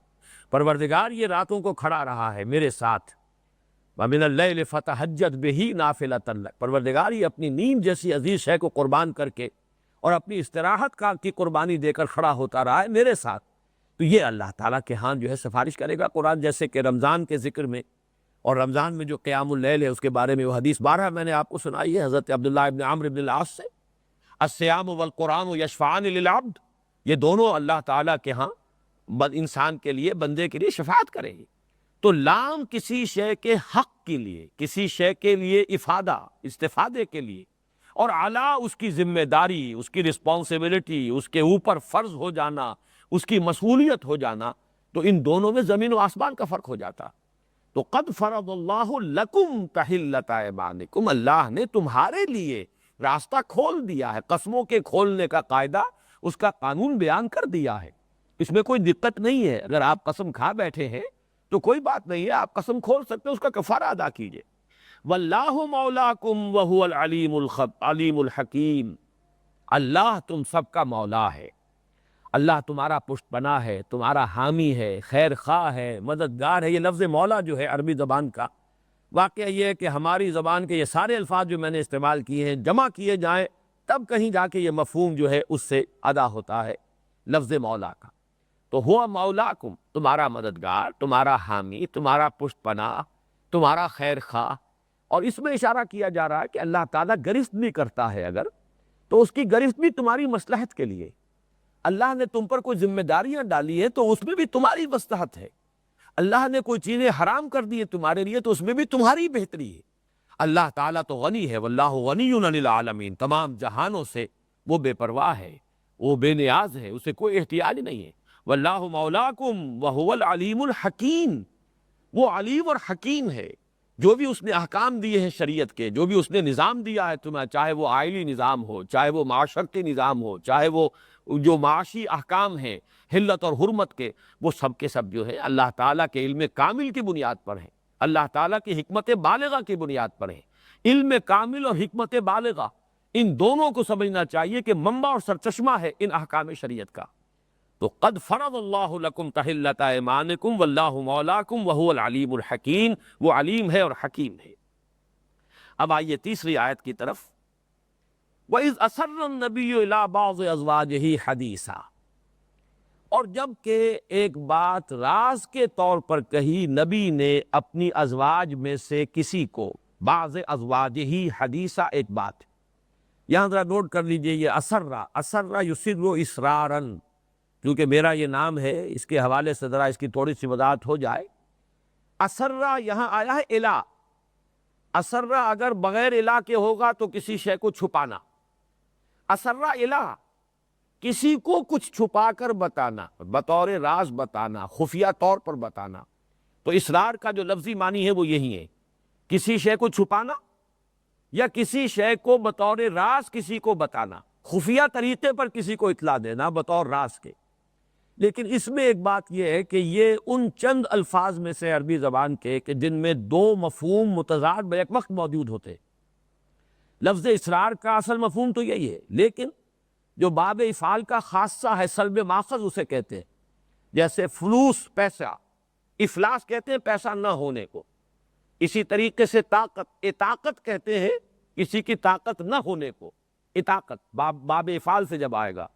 پروردگار یہ راتوں کو کھڑا رہا ہے میرے ساتھ، وَمِنَ اللَّيْلِ فَتَہَجَّدْ بِهِ نَافِلَةً لَكَ، پروردگار یہ اپنی نیند جیسی عزیز شے کو قربان کر کے اور اپنی استراحت کی قربانی دے کر کھڑا ہوتا رہا ہے میرے ساتھ، تو یہ اللہ تعالیٰ کے ہاں جو ہے سفارش کرے گا۔ قرآن جیسے کہ رمضان کے ذکر میں اور رمضان میں جو قیام اللیل ہے اس کے بارے میں وہ حدیث بارہ میں نے آپ کو سنائی ہے حضرت عبداللہ ابن عمرو بن العاص سے، الصیام والقرآن یشفعان للعبد، یہ دونوں اللہ تعالیٰ کے ہاں انسان کے لیے، بندے کے لیے شفاعت کریں گے۔ تو لام کسی شے کے حق کے لیے، کسی شے کے لیے افادہ، استفادے کے لیے، اور علا اس کی ذمہ داری، اس کی رسپانسبلٹی، اس کے اوپر فرض ہو جانا، اس کی مسئولیت ہو جانا، تو ان دونوں میں زمین و آسمان کا فرق ہو جاتا۔ تو قد فرض اللہ لکم تحلۃ ایمانکم، اللہ نے تمہارے لیے راستہ کھول دیا ہے، قسموں کے کھولنے کا قاعدہ، اس کا قانون بیان کر دیا ہے۔ اس میں کوئی دقت نہیں ہے، اگر آپ قسم کھا بیٹھے ہیں تو کوئی بات نہیں ہے، آپ قسم کھول سکتے ہیں، اس کا کفارہ ادا کیجئے۔ واللہ مولاکم وہو العلیم علیم الحکیم، اللہ تم سب کا مولا ہے، اللہ تمہارا پشت پناہ ہے، تمہارا حامی ہے، خیر خواہ ہے، مددگار ہے۔ یہ لفظ مولا جو ہے عربی زبان کا، واقعہ یہ ہے کہ ہماری زبان کے یہ سارے الفاظ جو میں نے استعمال کیے ہیں جمع کیے جائیں تب کہیں جا کے یہ مفہوم جو ہے اس سے ادا ہوتا ہے لفظ مولا کا۔ تو ہوا مولاکم، تمہارا مددگار، تمہارا حامی، تمہارا پشت پناہ، تمہارا خیر خواہ۔ اور اس میں اشارہ کیا جا رہا ہے کہ اللہ تعالیٰ گرفت بھی کرتا ہے اگر، تو اس کی گرفت بھی تمہاری مصلحت کے لیے۔ اللہ نے تم پر کوئی ذمہ داریاں ڈالی ہیں تو اس میں بھی تمہاری مصلحت ہے۔ اللہ نے کوئی چیزیں حرام کر دی ہیں تمہارے لیے تو اس میں بھی تمہاری بہتری ہے۔ اللہ تعالیٰ تو غنی ہے، واللہ غنی عن العالمین، تمام جہانوں سے وہ بے پرواہ ہے، وہ بے نیاز ہے، اسے کوئی احتیاج نہیں ہے۔ واللہ مولاکم وہو العلیم الحکیم، وہ علیم اور حکیم ہے۔ جو بھی اس نے احکام دیے ہیں شریعت کے، جو بھی اس نے نظام دیا ہے تمہیں، چاہے وہ آئلی نظام ہو، چاہے وہ معاشرتی نظام ہو، چاہے وہ جو معاشی احکام ہیں حلت اور حرمت کے، وہ سب کے سب جو ہے اللہ تعالیٰ کے علم کامل کی بنیاد پر ہیں، اللہ تعالیٰ کی حکمت بالغہ کی بنیاد پر ہیں۔ علم کامل اور حکمت بالغہ، ان دونوں کو سمجھنا چاہیے کہ منبع اور سرچشمہ ہے ان احکام شریعت کا۔ تو قد فرض اللہ لکم تحلۃ ایمانکم واللہ مولاکم وہو العلیم الحکیم، وہ علیم ہے اور حکیم ہے۔ اب آئیے تیسری آیت کی طرف۔ وَإِذْ أَسَرَّ النَّبِيُّ إِلَىٰ بَعْضِ أَزْوَاجِهِ حَدِيثًا، اور جب کہ ایک بات راز کے طور پر کہی نبی نے اپنی ازواج میں سے کسی کو، بعض ازواجہ حدیثہ ایک بات، یہاں ذرا نوٹ کر لیجئے یہ اسرہ یسر اسراراً، کیونکہ میرا یہ نام ہے اس کے حوالے سے ذرا اس کی تھوڑی سی وضاحت ہو جائے۔ اسرہ یہاں آیا ہے الا، اسرہ اگر بغیر الا کے ہوگا تو کسی شے کو چھپانا، اسرہ الا کسی کو کچھ چھپا کر بتانا، بطور راز بتانا، خفیہ طور پر بتانا، تو اسرار کا جو لفظی معنی ہے وہ یہی ہے، کسی شے کو چھپانا یا کسی شے کو بطور راز کسی کو بتانا، خفیہ طریقے پر کسی کو اطلاع دینا بطور راز کے۔ لیکن اس میں ایک بات یہ ہے کہ یہ ان چند الفاظ میں سے عربی زبان کے کہ جن میں دو مفہوم متضاد بیک وقت موجود ہوتے۔ لفظ اسرار کا اصل مفہوم تو یہی ہے، لیکن جو باب افعال کا خاصہ ہے، سلب ماخذ اسے کہتے ہیں، جیسے فلوس پیسہ، افلاس کہتے ہیں پیسہ نہ ہونے کو، اسی طریقے سے طاقت، اطاقت کہتے ہیں کسی کی طاقت نہ ہونے کو، اطاقت باب افعال سے جب آئے گا،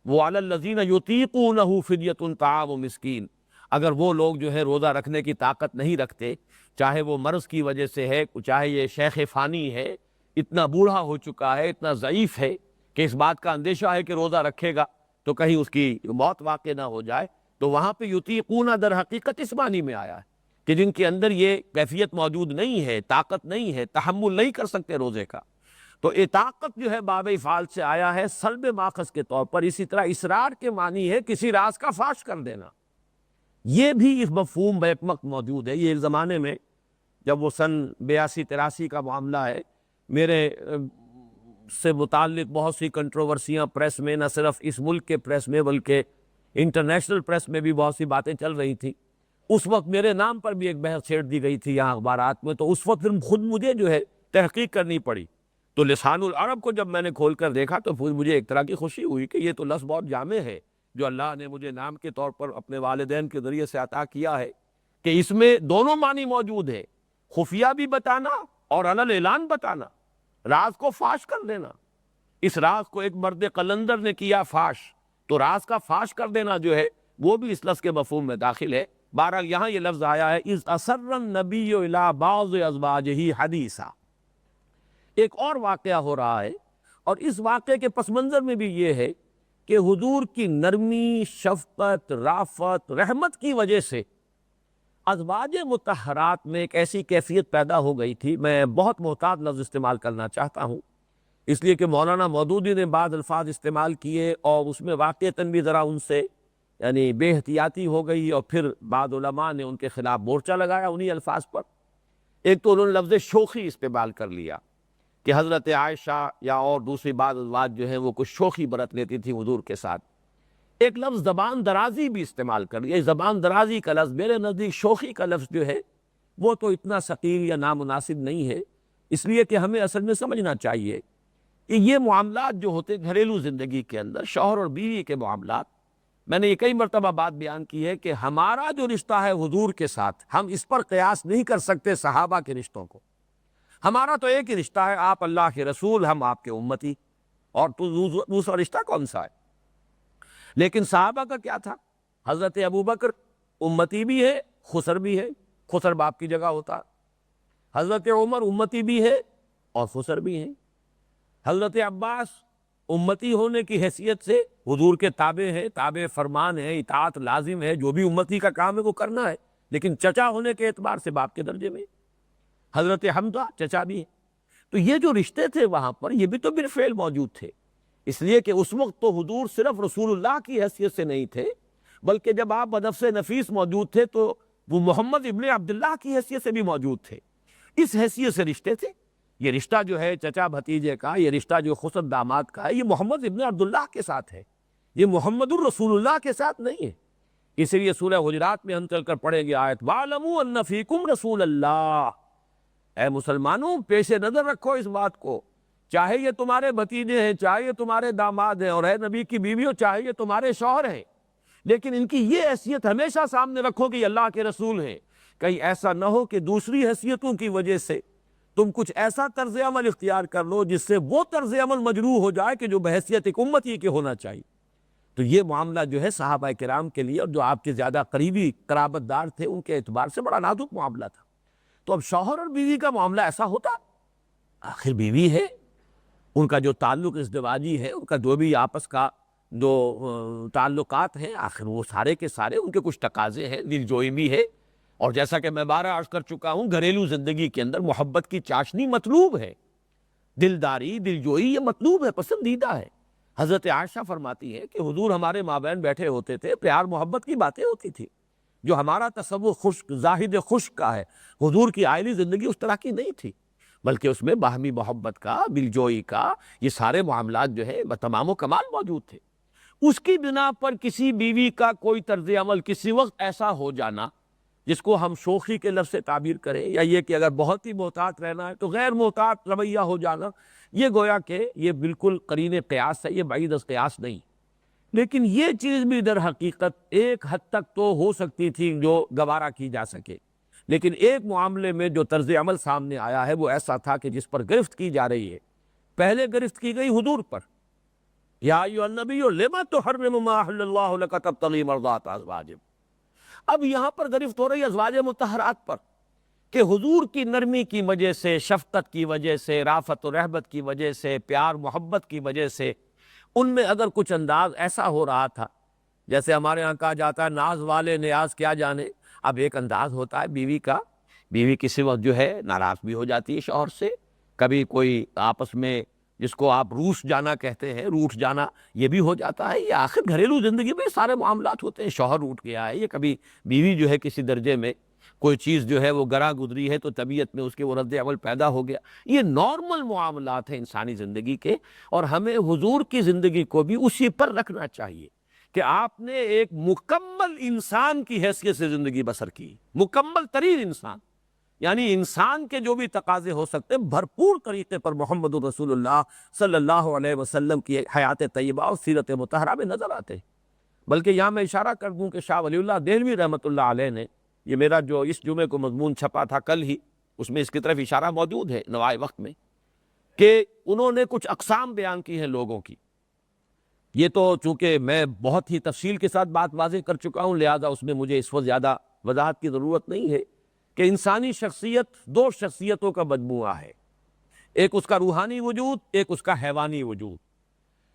وہ علی الذین یطیقونہ فدیۃ طعام مسکین، اگر وہ لوگ جو ہے روزہ رکھنے کی طاقت نہیں رکھتے، چاہے وہ مرض کی وجہ سے ہے، چاہے یہ شیخ فانی ہے، اتنا بوڑھا ہو چکا ہے، اتنا ضعیف ہے کہ اس بات کا اندیشہ ہے کہ روزہ رکھے گا تو کہیں اس کی موت واقع نہ ہو جائے، تو وہاں پہ یطیقونہ در حقیقت اس معنی میں آیا ہے کہ جن کے اندر یہ کیفیت موجود نہیں ہے، طاقت نہیں ہے، تحمل نہیں کر سکتے روزے کا، تو اطاقت جو ہے باب افعال سے آیا ہے سلب ماخذ کے طور پر۔ اسی طرح اسرار کے معنی ہے کسی راز کا فاش کر دینا، یہ بھی اس مفہوم بیک وقت موجود ہے۔ یہ ایک زمانے میں جب وہ سن 82-83 کا معاملہ ہے، میرے سے متعلق بہت سی کنٹروورسیاں پریس میں، نہ صرف اس ملک کے پریس میں بلکہ انٹرنیشنل پریس میں بھی بہت سی باتیں چل رہی تھی، اس وقت میرے نام پر بھی ایک بحث چھیڑ دی گئی تھی یہاں اخبارات میں، تو اس وقت پھر خود مجھے جو ہے تحقیق کرنی پڑی، تو لسان العرب کو جب میں نے کھول کر دیکھا تو پھر مجھے ایک طرح کی خوشی ہوئی کہ یہ تو لفظ بہت جامع ہے جو اللہ نے مجھے نام کے طور پر اپنے والدین کے ذریعے سے عطا کیا ہے، کہ اس میں دونوں معنی موجود ہے، خفیہ بھی بتانا اور علی الاعلان بتانا، راز کو فاش کر دینا۔ اس راز کو ایک مرد قلندر نے کیا فاش، تو راز کا فاش کر دینا جو ہے وہ بھی اس لفظ کے مفہوم میں داخل ہے۔ بہرحال یہاں یہ لفظ آیا ہے اذ اسر النبی الی بعض ازواجہ حدیثا، ایک اور واقعہ ہو رہا ہے، اور اس واقعے کے پس منظر میں بھی یہ ہے کہ حضور کی نرمی، شفقت، رافت، رحمت کی وجہ سے ازواج مطہرات میں ایک ایسی کیفیت پیدا ہو گئی تھی، میں بہت محتاط لفظ استعمال کرنا چاہتا ہوں اس لیے کہ مولانا مودودی نے بعض الفاظ استعمال کیے اور اس میں واقعتاً بھی ذرا ان سے یعنی بے احتیاطی ہو گئی، اور پھر بعض علماء نے ان کے خلاف مورچہ لگایا انہی الفاظ پر۔ ایک تو انہوں نے لفظ شوخی استعمال کر لیا کہ حضرت عائشہ یا اور دوسری بعض ازواج جو ہیں وہ کچھ شوخی برت لیتی تھی حضور کے ساتھ۔ ایک لفظ زبان درازی بھی استعمال کر لیا، زبان درازی کا لفظ میرے نزدیک شوخی کا لفظ جو ہے وہ تو اتنا ثقیل یا نامناسب نہیں ہے، اس لیے کہ ہمیں اصل میں سمجھنا چاہیے کہ یہ معاملات جو ہوتے گھریلو زندگی کے اندر، شوہر اور بیوی کے معاملات، میں نے یہ کئی مرتبہ بات بیان کی ہے کہ ہمارا جو رشتہ ہے حضور کے ساتھ، ہم اس پر قیاس نہیں کر سکتے صحابہ کے رشتوں کو۔ ہمارا تو ایک ہی رشتہ ہے، آپ اللہ کے رسول، ہم آپ کے امتی، اور تو دوسرا رشتہ کون سا ہے؟ لیکن صحابہ کا کیا تھا؟ حضرت ابوبکر امتی بھی ہے، خسر بھی ہے، خسر باپ کی جگہ ہوتا۔ حضرت عمر امتی بھی ہے اور خسر بھی ہیں۔ حضرت عباس امتی ہونے کی حیثیت سے حضور کے تابع ہے، تابع فرمان ہے، اطاعت لازم ہے، جو بھی امتی کا کام ہے وہ کرنا ہے، لیکن چچا ہونے کے اعتبار سے باپ کے درجے میں۔ حضرت حمزہ چچا بھی ہے۔ تو یہ جو رشتے تھے وہاں پر یہ بھی تو بالفعل موجود تھے، اس لیے کہ اس وقت تو حضور صرف رسول اللہ کی حیثیت سے نہیں تھے، بلکہ جب آپ بنفس نفیس موجود تھے تو وہ محمد ابن عبداللہ کی حیثیت سے بھی موجود تھے، اس حیثیت سے رشتے تھے۔ یہ رشتہ جو ہے چچا بھتیجے کا، یہ رشتہ جو خسر داماد کا ہے، یہ محمد ابن عبداللہ کے ساتھ ہے، یہ محمد الرسول اللہ کے ساتھ نہیں ہے۔ اس لیے سورہ حجرات میں ہم چل کر پڑھیں گے آیت وَاعْلَمُوا أَنَّ فِيكُمْ رَسُولَ اللَّهِ، اے مسلمانوں پیش نظر رکھو اس بات کو، چاہے یہ تمہارے بھتیجے ہیں، چاہے یہ تمہارے داماد ہیں، اور اے نبی کی بیویوں چاہے یہ تمہارے شوہر ہیں، لیکن ان کی یہ حیثیت ہمیشہ سامنے رکھو کہ یہ اللہ کے رسول ہیں۔ کہیں ایسا نہ ہو کہ دوسری حیثیتوں کی وجہ سے تم کچھ ایسا طرز عمل اختیار کر لو جس سے وہ طرز عمل مجروح ہو جائے کہ جو بحیثیت ایک امتی کے ہونا چاہیے۔ تو یہ معاملہ جو ہے صحابہ کرام کے لیے، اور جو آپ کے زیادہ قریبی قرابت دار تھے ان کے اعتبار سے بڑا نازک معاملہ تھا۔ تو اب شوہر اور بیوی کا معاملہ ایسا ہوتا، آخر بیوی ہے، ان کا جو تعلق ازدواجی ہے، ان کا جو بھی آپس کا جو تعلقات ہیں، آخر وہ سارے کے سارے ان کے کچھ تقاضے ہیں، دل جوئی بھی ہے، اور جیسا کہ میں بارہ عرض کر چکا ہوں گھریلو زندگی کے اندر محبت کی چاشنی مطلوب ہے، دلداری، دل جوئی یہ مطلوب ہے، پسندیدہ ہے۔ حضرت عائشہ فرماتی ہے کہ حضور ہمارے مابین بیٹھے ہوتے تھے، پیار محبت کی باتیں ہوتی تھی، جو ہمارا تصور خشک زاہد خشک کا ہے، حضور کی آئلی زندگی اس طرح کی نہیں تھی، بلکہ اس میں باہمی محبت کا، دلجوئی کا، یہ سارے معاملات جو ہے تمام و کمال موجود تھے۔ اس کی بنا پر کسی بیوی کا کوئی طرز عمل کسی وقت ایسا ہو جانا جس کو ہم شوخی کے لفظ سے تعبیر کریں، یا یہ کہ اگر بہت ہی محتاط رہنا ہے تو غیر محتاط رویہ ہو جانا، یہ گویا کہ یہ بالکل قرین قیاس ہے، یہ بعید از قیاس نہیں۔ لیکن یہ چیز بھی در حقیقت ایک حد تک تو ہو سکتی تھی جو گوارا کی جا سکے، لیکن ایک معاملے میں جو طرز عمل سامنے آیا ہے وہ ایسا تھا کہ جس پر گرفت کی جا رہی ہے۔ پہلے گرفت کی گئی حضور پر، یا ایھا النبی لما تحرم ما احل اللہ لک تبتغی مرضات ازواجک۔ اب یہاں پر گرفت ہو رہی ہے ازواج مطہرات پر، کہ حضور کی نرمی کی وجہ سے، شفقت کی وجہ سے، رافت و رحمت کی وجہ سے، پیار محبت کی وجہ سے ان میں اگر کچھ انداز ایسا ہو رہا تھا، جیسے ہمارے ہاں کہا جاتا ہے ناز والے نیاز کیا جانے، اب ایک انداز ہوتا ہے بیوی کا، بیوی کسی وقت جو ہے ناراض بھی ہو جاتی ہے شوہر سے، کبھی کوئی آپس میں جس کو آپ روس جانا کہتے ہیں، روٹھ جانا، یہ بھی ہو جاتا ہے۔ یہ آخر گھریلو زندگی میں سارے معاملات ہوتے ہیں، شوہر روٹھ گیا ہے، یہ کبھی بیوی جو ہے کسی درجے میں کوئی چیز جو ہے وہ گراں گزری ہے تو طبیعت میں اس کے وہ رد عمل پیدا ہو گیا، یہ نارمل معاملات ہیں انسانی زندگی کے، اور ہمیں حضور کی زندگی کو بھی اسی پر رکھنا چاہیے کہ آپ نے ایک مکمل انسان کی حیثیت سے زندگی بسر کی، مکمل ترین انسان، یعنی انسان کے جو بھی تقاضے ہو سکتے ہیں بھرپور طریقے پر محمد رسول اللہ صلی اللہ علیہ وسلم کی حیات طیبہ اور سیرت مطہرہ میں نظر آتے ہیں۔ بلکہ یہاں میں اشارہ کر دوں کہ شاہ ولی اللہ دہلوی رحمۃ اللہ علیہ نے، یہ میرا جو اس جمعے کو مضمون چھپا تھا کل ہی، اس میں اس کی طرف اشارہ موجود ہے نوائے وقت میں، کہ انہوں نے کچھ اقسام بیان کی ہیں لوگوں کی۔ یہ تو چونکہ میں بہت ہی تفصیل کے ساتھ بات واضح کر چکا ہوں، لہذا اس میں مجھے اس وقت زیادہ وضاحت کی ضرورت نہیں ہے، کہ انسانی شخصیت دو شخصیتوں کا مجموعہ ہے، ایک اس کا روحانی وجود، ایک اس کا حیوانی وجود۔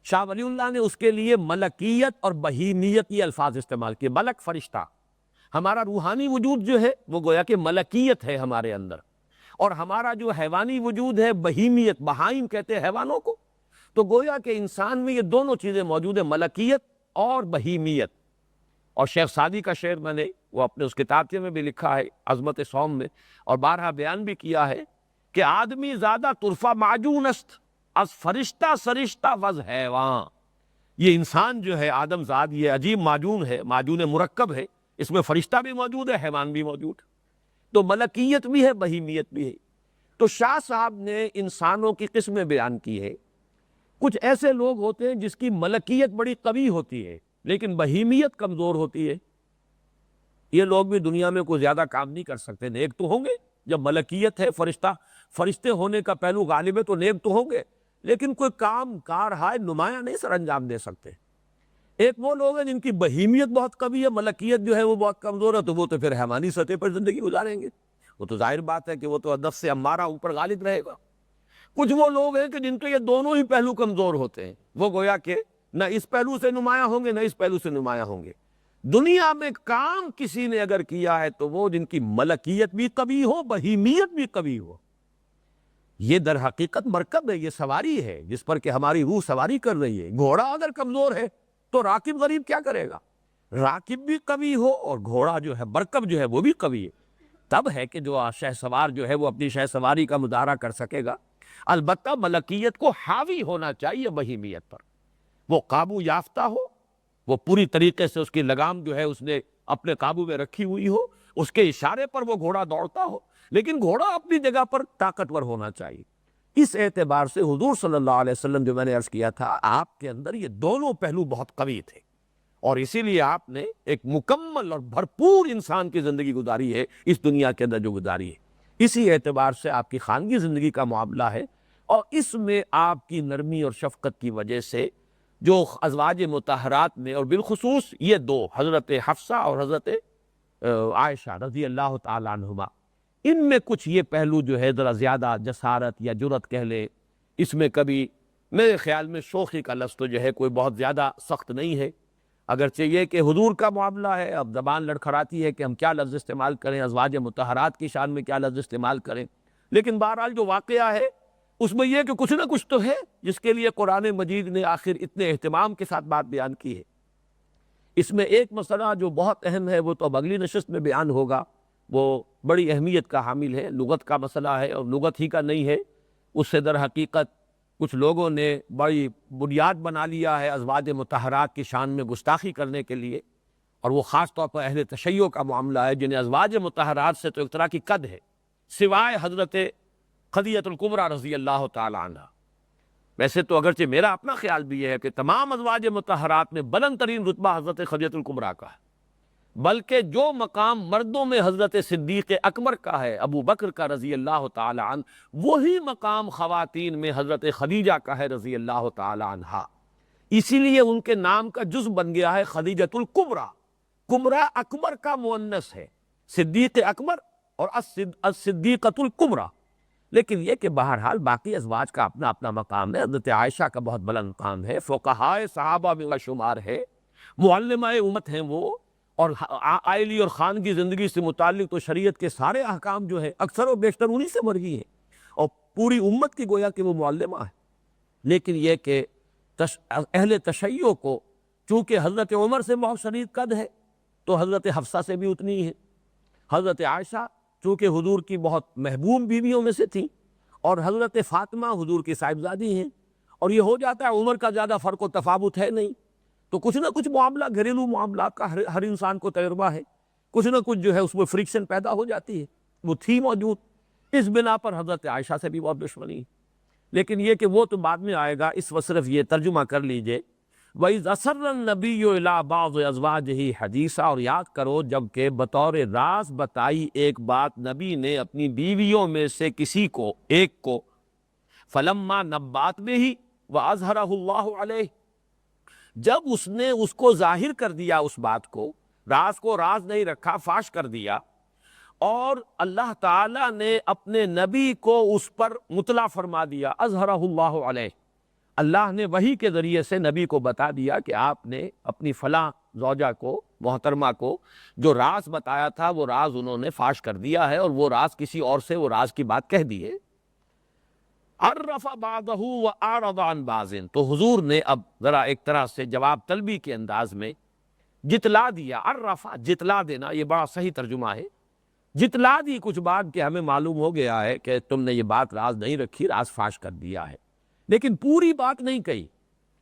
شاہ ولی اللہ نے اس کے لیے ملکیت اور بہیمیت یہ الفاظ استعمال کیے۔ ملک فرشتہ، ہمارا روحانی وجود جو ہے وہ گویا کہ ملکیت ہے ہمارے اندر، اور ہمارا جو حیوانی وجود ہے بہیمیت، بہائم کہتے ہیں حیوانوں کو، تو گویا کہ انسان میں یہ دونوں چیزیں موجود ہیں، ملکیت اور بہیمیت۔ اور شیخ سعدی کا شعر میں نے وہ اپنے اس کتابچے میں بھی لکھا ہے عظمت صوم میں، اور بارہا بیان بھی کیا ہے کہ آدمی زیادہ طرفہ معجون است از فرشتہ سرشتہ وز حیوان۔ یہ انسان جو ہے آدم زاد یہ عجیب معجون ہے، معجون مرکب ہے، اس میں فرشتہ بھی موجود ہے، حیوان بھی موجود ہے، تو ملکیت بھی ہے، بہیمیت بھی ہے۔ تو شاہ صاحب نے انسانوں کی قسمیں بیان کی ہے۔ کچھ ایسے لوگ ہوتے ہیں جس کی ملکیت بڑی قوی ہوتی ہے لیکن بہیمیت کمزور ہوتی ہے، یہ لوگ بھی دنیا میں کوئی زیادہ کام نہیں کر سکتے، نیک تو ہوں گے، جب ملکیت ہے، فرشتے ہونے کا پہلو غالب ہے تو نیک تو ہوں گے، لیکن کوئی کام کار ہے نمایاں نہیں سر انجام دے سکتے۔ ایک وہ لوگ ہیں جن کی بہیمیت بہت قوی ہے، ملکیت جو ہے وہ بہت کمزور ہے، تو وہ تو پھر حیوانی سطح پر زندگی گزاریں گے، وہ تو ظاہر بات ہے کہ وہ تو نفس امارہ اوپر غالب رہے گا۔ کچھ وہ لوگ ہیں کہ جن کے یہ دونوں ہی پہلو کمزور ہوتے ہیں، وہ گویا کہ نہ اس پہلو سے نمایاں ہوں گے نہ اس پہلو سے نمایاں ہوں گے۔ دنیا میں کام کسی نے اگر کیا ہے تو وہ جن کی ملکیت بھی قوی ہو، بہیمیت بھی قوی ہو۔ یہ در حقیقت مرکب ہے، یہ سواری ہے جس پر کہ ہماری روح سواری کر رہی ہے۔ گھوڑا اگر کمزور ہے تو راکب غریب کیا کرے گا؟ راکب بھی قوی ہو اور گھوڑا جو ہے، مرکب جو ہے وہ بھی قوی ہے، تب ہے کہ جو شہ سوار جو ہے وہ اپنی شہ سواری کا مظاہرہ کر سکے گا۔ البتہ ملکیت کو حاوی ہونا چاہیے بہیمیت پر، وہ قابو یافتہ ہو، وہ پوری طریقے سے اس کی لگام جو ہے اس نے اپنے قابو میں رکھی ہوئی ہو، اس کے اشارے پر وہ گھوڑا دوڑتا ہو، لیکن گھوڑا اپنی جگہ پر طاقتور ہونا چاہیے۔ اس اعتبار سے حضور صلی اللہ علیہ وسلم جو میں نے عرض کیا تھا، آپ کے اندر یہ دونوں پہلو بہت قوی تھے، اور اسی لیے آپ نے ایک مکمل اور بھرپور انسان کی زندگی گزاری ہے اس دنیا کے اندر جو گزاری ہے۔ اسی اعتبار سے آپ کی خانگی زندگی کا معاملہ ہے، اور اس میں آپ کی نرمی اور شفقت کی وجہ سے جو ازواج مطہرات میں، اور بالخصوص یہ دو حضرت حفصہ اور حضرت عائشہ رضی اللہ تعالیٰ عنہما، ان میں کچھ یہ پہلو جو ہے ذرا زیادہ جسارت یا جرأت کہہ لیں، اس میں کبھی میرے خیال میں شوخی کا لفظ تو جو ہے کوئی بہت زیادہ سخت نہیں ہے، اگرچہ یہ کہ حضور کا معاملہ ہے، اب زبان لڑکھڑاتی ہے کہ ہم کیا لفظ استعمال کریں، ازواج مطہرات کی شان میں کیا لفظ استعمال کریں، لیکن بہرحال جو واقعہ ہے اس میں یہ کہ کچھ نہ کچھ تو ہے جس کے لیے قرآن مجید نے آخر اتنے اہتمام کے ساتھ بات بیان کی ہے۔ اس میں ایک مسئلہ جو بہت اہم ہے وہ تو اب اگلی نشست میں بیان ہوگا، وہ بڑی اہمیت کا حامل ہے، لغت کا مسئلہ ہے، اور لغت ہی کا نہیں ہے، اس سے در حقیقت کچھ لوگوں نے بڑی بنیاد بنا لیا ہے ازواج مطہرات کی شان میں گستاخی کرنے کے لیے، اور وہ خاص طور پر اہل تشیع کا معاملہ ہے جنہیں ازواج مطہرات سے تو ایک طرح کی قد ہے، سوائے حضرت خدیجہ الکبریٰ رضی اللہ تعالی عنہ۔ ویسے تو اگرچہ میرا اپنا خیال بھی یہ ہے کہ تمام ازواج مطہرات میں بلند ترین رتبہ حضرت خدیجہ الکبریٰ کا ہے، بلکہ جو مقام مردوں میں حضرت صدیق اکبر کا ہے، ابو بکر کا رضی اللہ تعالی عنہ، وہی مقام خواتین میں حضرت خدیجہ کا ہے رضی اللہ تعالی عنہا۔ اسی لیے ان کے نام کا جز بن گیا ہے خدیجۃ الکبریٰ۔ کبریٰ اکبر کا مؤنث ہے، صدیق اکبر اور الصدیقۃ الکبریٰ۔ لیکن یہ کہ بہرحال باقی ازواج کا اپنا اپنا مقام ہے۔ حضرت عائشہ کا بہت بلند مقام ہے، فقہائے صحابہ میں شمار ہے، معلمہ امت ہیں وہ، اور عائلی اور خانگی زندگی سے متعلق تو شریعت کے سارے احکام جو ہے اکثر و بیشتر انہی سے مرئی ہیں، اور پوری امت کی گویا کہ وہ معلمہ ہے۔ لیکن یہ کہ اہل تشیع کو چونکہ حضرت عمر سے بہت شدید قد ہے تو حضرت حفصہ سے بھی اتنی ہے، حضرت عائشہ چونکہ حضور کی بہت محبوب بیویوں میں سے تھیں، اور حضرت فاطمہ حضور کی صاحبزادی ہیں، اور یہ ہو جاتا ہے عمر کا زیادہ فرق و تفاوت ہے نہیں، تو کچھ نہ کچھ معاملہ گھریلو معاملات کا ہر انسان کو تجربہ ہے، کچھ نہ کچھ جو ہے اس میں فرکشن پیدا ہو جاتی ہے، وہ تھی موجود، اس بنا پر حضرت عائشہ سے بھی بہت دشمنی ہے۔ لیکن یہ کہ وہ تو بعد میں آئے گا، اس وقت صرف یہ ترجمہ کر لیجئے، وَإِذْ أَسَرَّ النَّبِيُّ إِلَىٰ بَعْضِ أَزْوَاجِهِ حَدِيثًا، اور یاد کرو جب کہ بطور راز بتائی ایک بات نبی نے اپنی بیویوں میں سے کسی کو، ایک کو، فَلَمَّا نَبَّأَتْ بِهِ وَأَظْهَرَهُ اللَّهُ عَلَيْهِ، جب اس نے اس کو ظاہر کر دیا، اس بات کو، راز کو راز نہیں رکھا، فاش کر دیا، اور اللہ تعالیٰ نے اپنے نبی کو اس پر مطلع فرما دیا، اظہرہ اللہ علیہ، اللہ نے وحی کے ذریعے سے نبی کو بتا دیا کہ آپ نے اپنی فلاں زوجہ کو، محترمہ کو، جو راز بتایا تھا وہ راز انہوں نے فاش کر دیا ہے، اور وہ راز کسی اور سے وہ راز کی بات کہہ دی ہے۔ عرف بعضہ واعرض عن بعض، تو حضور نے اب ذرا ایک طرح سے جواب طلبی کے انداز میں جتلا دیا، عرف جتلا دینا، یہ بڑا صحیح ترجمہ ہے، جتلا دی کچھ بات کہ ہمیں معلوم ہو گیا ہے کہ تم نے یہ بات راز نہیں رکھی، راز فاش کر دیا ہے، لیکن پوری بات نہیں کہی،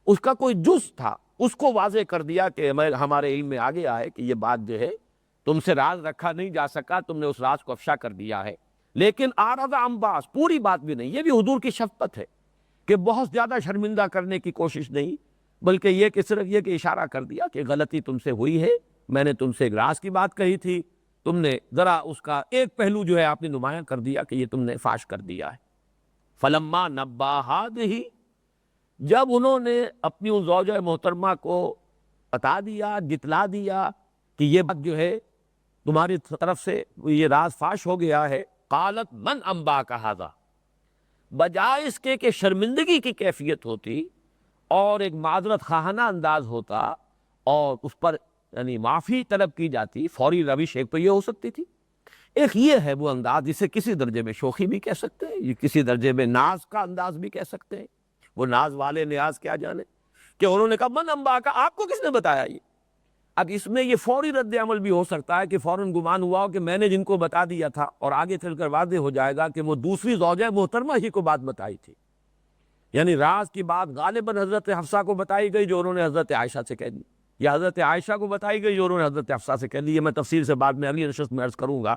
اس کا کوئی جز تھا اس کو واضح کر دیا کہ ہمارے علم میں آ گیا ہے کہ یہ بات جو ہے تم سے راز رکھا نہیں جا سکا، تم نے اس راز کو افشا کر دیا ہے، لیکن اعرض عن بعض، پوری بات بھی نہیں۔ یہ بھی حضور کی شفقت ہے کہ بہت زیادہ شرمندہ کرنے کی کوشش نہیں، بلکہ یہ کہ صرف یہ کہ اشارہ کر دیا کہ غلطی تم سے ہوئی ہے، میں نے تم سے ایک راز کی بات کہی تھی، تم نے ذرا اس کا ایک پہلو جو ہے آپ نے نمایاں کر دیا کہ یہ تم نے فاش کر دیا ہے۔ فلما نباہا بہ، جب انہوں نے اپنی ان زوجہ محترمہ کو بتا دیا، جتلا دیا کہ یہ بات جو ہے تمہاری طرف سے یہ راز فاش ہو گیا ہے، قالت من انباک ھذا، بجائے اس کے کہ شرمندگی کی کیفیت ہوتی اور ایک معذرت خواہانہ انداز ہوتا اور اس پر یعنی معافی طلب کی جاتی، فوری روش ایک تو یہ ہو سکتی تھی، ایک یہ ہے وہ انداز جسے کسی درجے میں شوخی بھی کہہ سکتے ہیں، یہ کسی درجے میں ناز کا انداز بھی کہہ سکتے ہیں، وہ ناز والے نیاز کیا جانے، کہ انہوں نے کہا من انباک، آپ کو کس نے بتایا یہ؟ اب اس میں یہ فوری رد عمل بھی ہو سکتا ہے کہ فوراً گمان ہوا ہو کہ میں نے جن کو بتا دیا تھا، اور آگے چل کر واضح ہو جائے گا کہ وہ دوسری زوجہ محترمہ ہی کو بات بتائی تھی، یعنی راز کی بات غالباً حضرت حفصہ کو بتائی گئی جو انہوں نے حضرت عائشہ سے کہہ دی، یا حضرت عائشہ کو بتائی گئی جو انہوں نے حضرت حفصہ سے کہہ دی، یہ میں تفصیل سے بعد میں اگلی نشست میں عرض کروں گا۔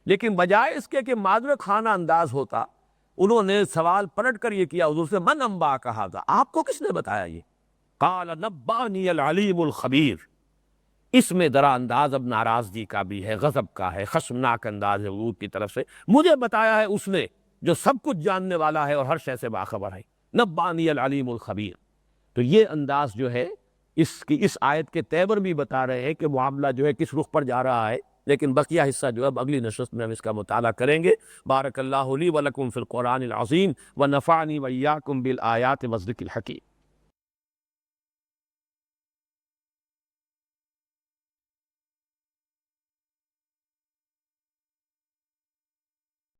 لیکن بجائے اس کے کہ معذرت خانہ انداز ہوتا، انہوں نے سوال پلٹ کر یہ کیا حضور سے، من انباک ھذا، آپ کو کس نے بتایا یہ؟ قال نبانی العلیم الخبیر، اس میں ذرا انداز اب ناراضگی کا بھی ہے، غضب کا ہے، خشمناک انداز ہے حضور کی طرف سے، مجھے بتایا ہے اس نے جو سب کچھ جاننے والا ہے اور ہر شے سے باخبر ہے، نبانی العلیم الخبیر۔ تو یہ انداز جو ہے اس آیت کے تیور بھی بتا رہے ہیں کہ معاملہ جو ہے کس رخ پر جا رہا ہے، لیکن بقیہ حصہ جو ہے اب اگلی نشست میں ہم اس کا مطالعہ کریں گے۔ بارک اللہ لی ولکم فی القرآن العظیم ونفعنی وإیاکم بالآیات والذکر الحکیم۔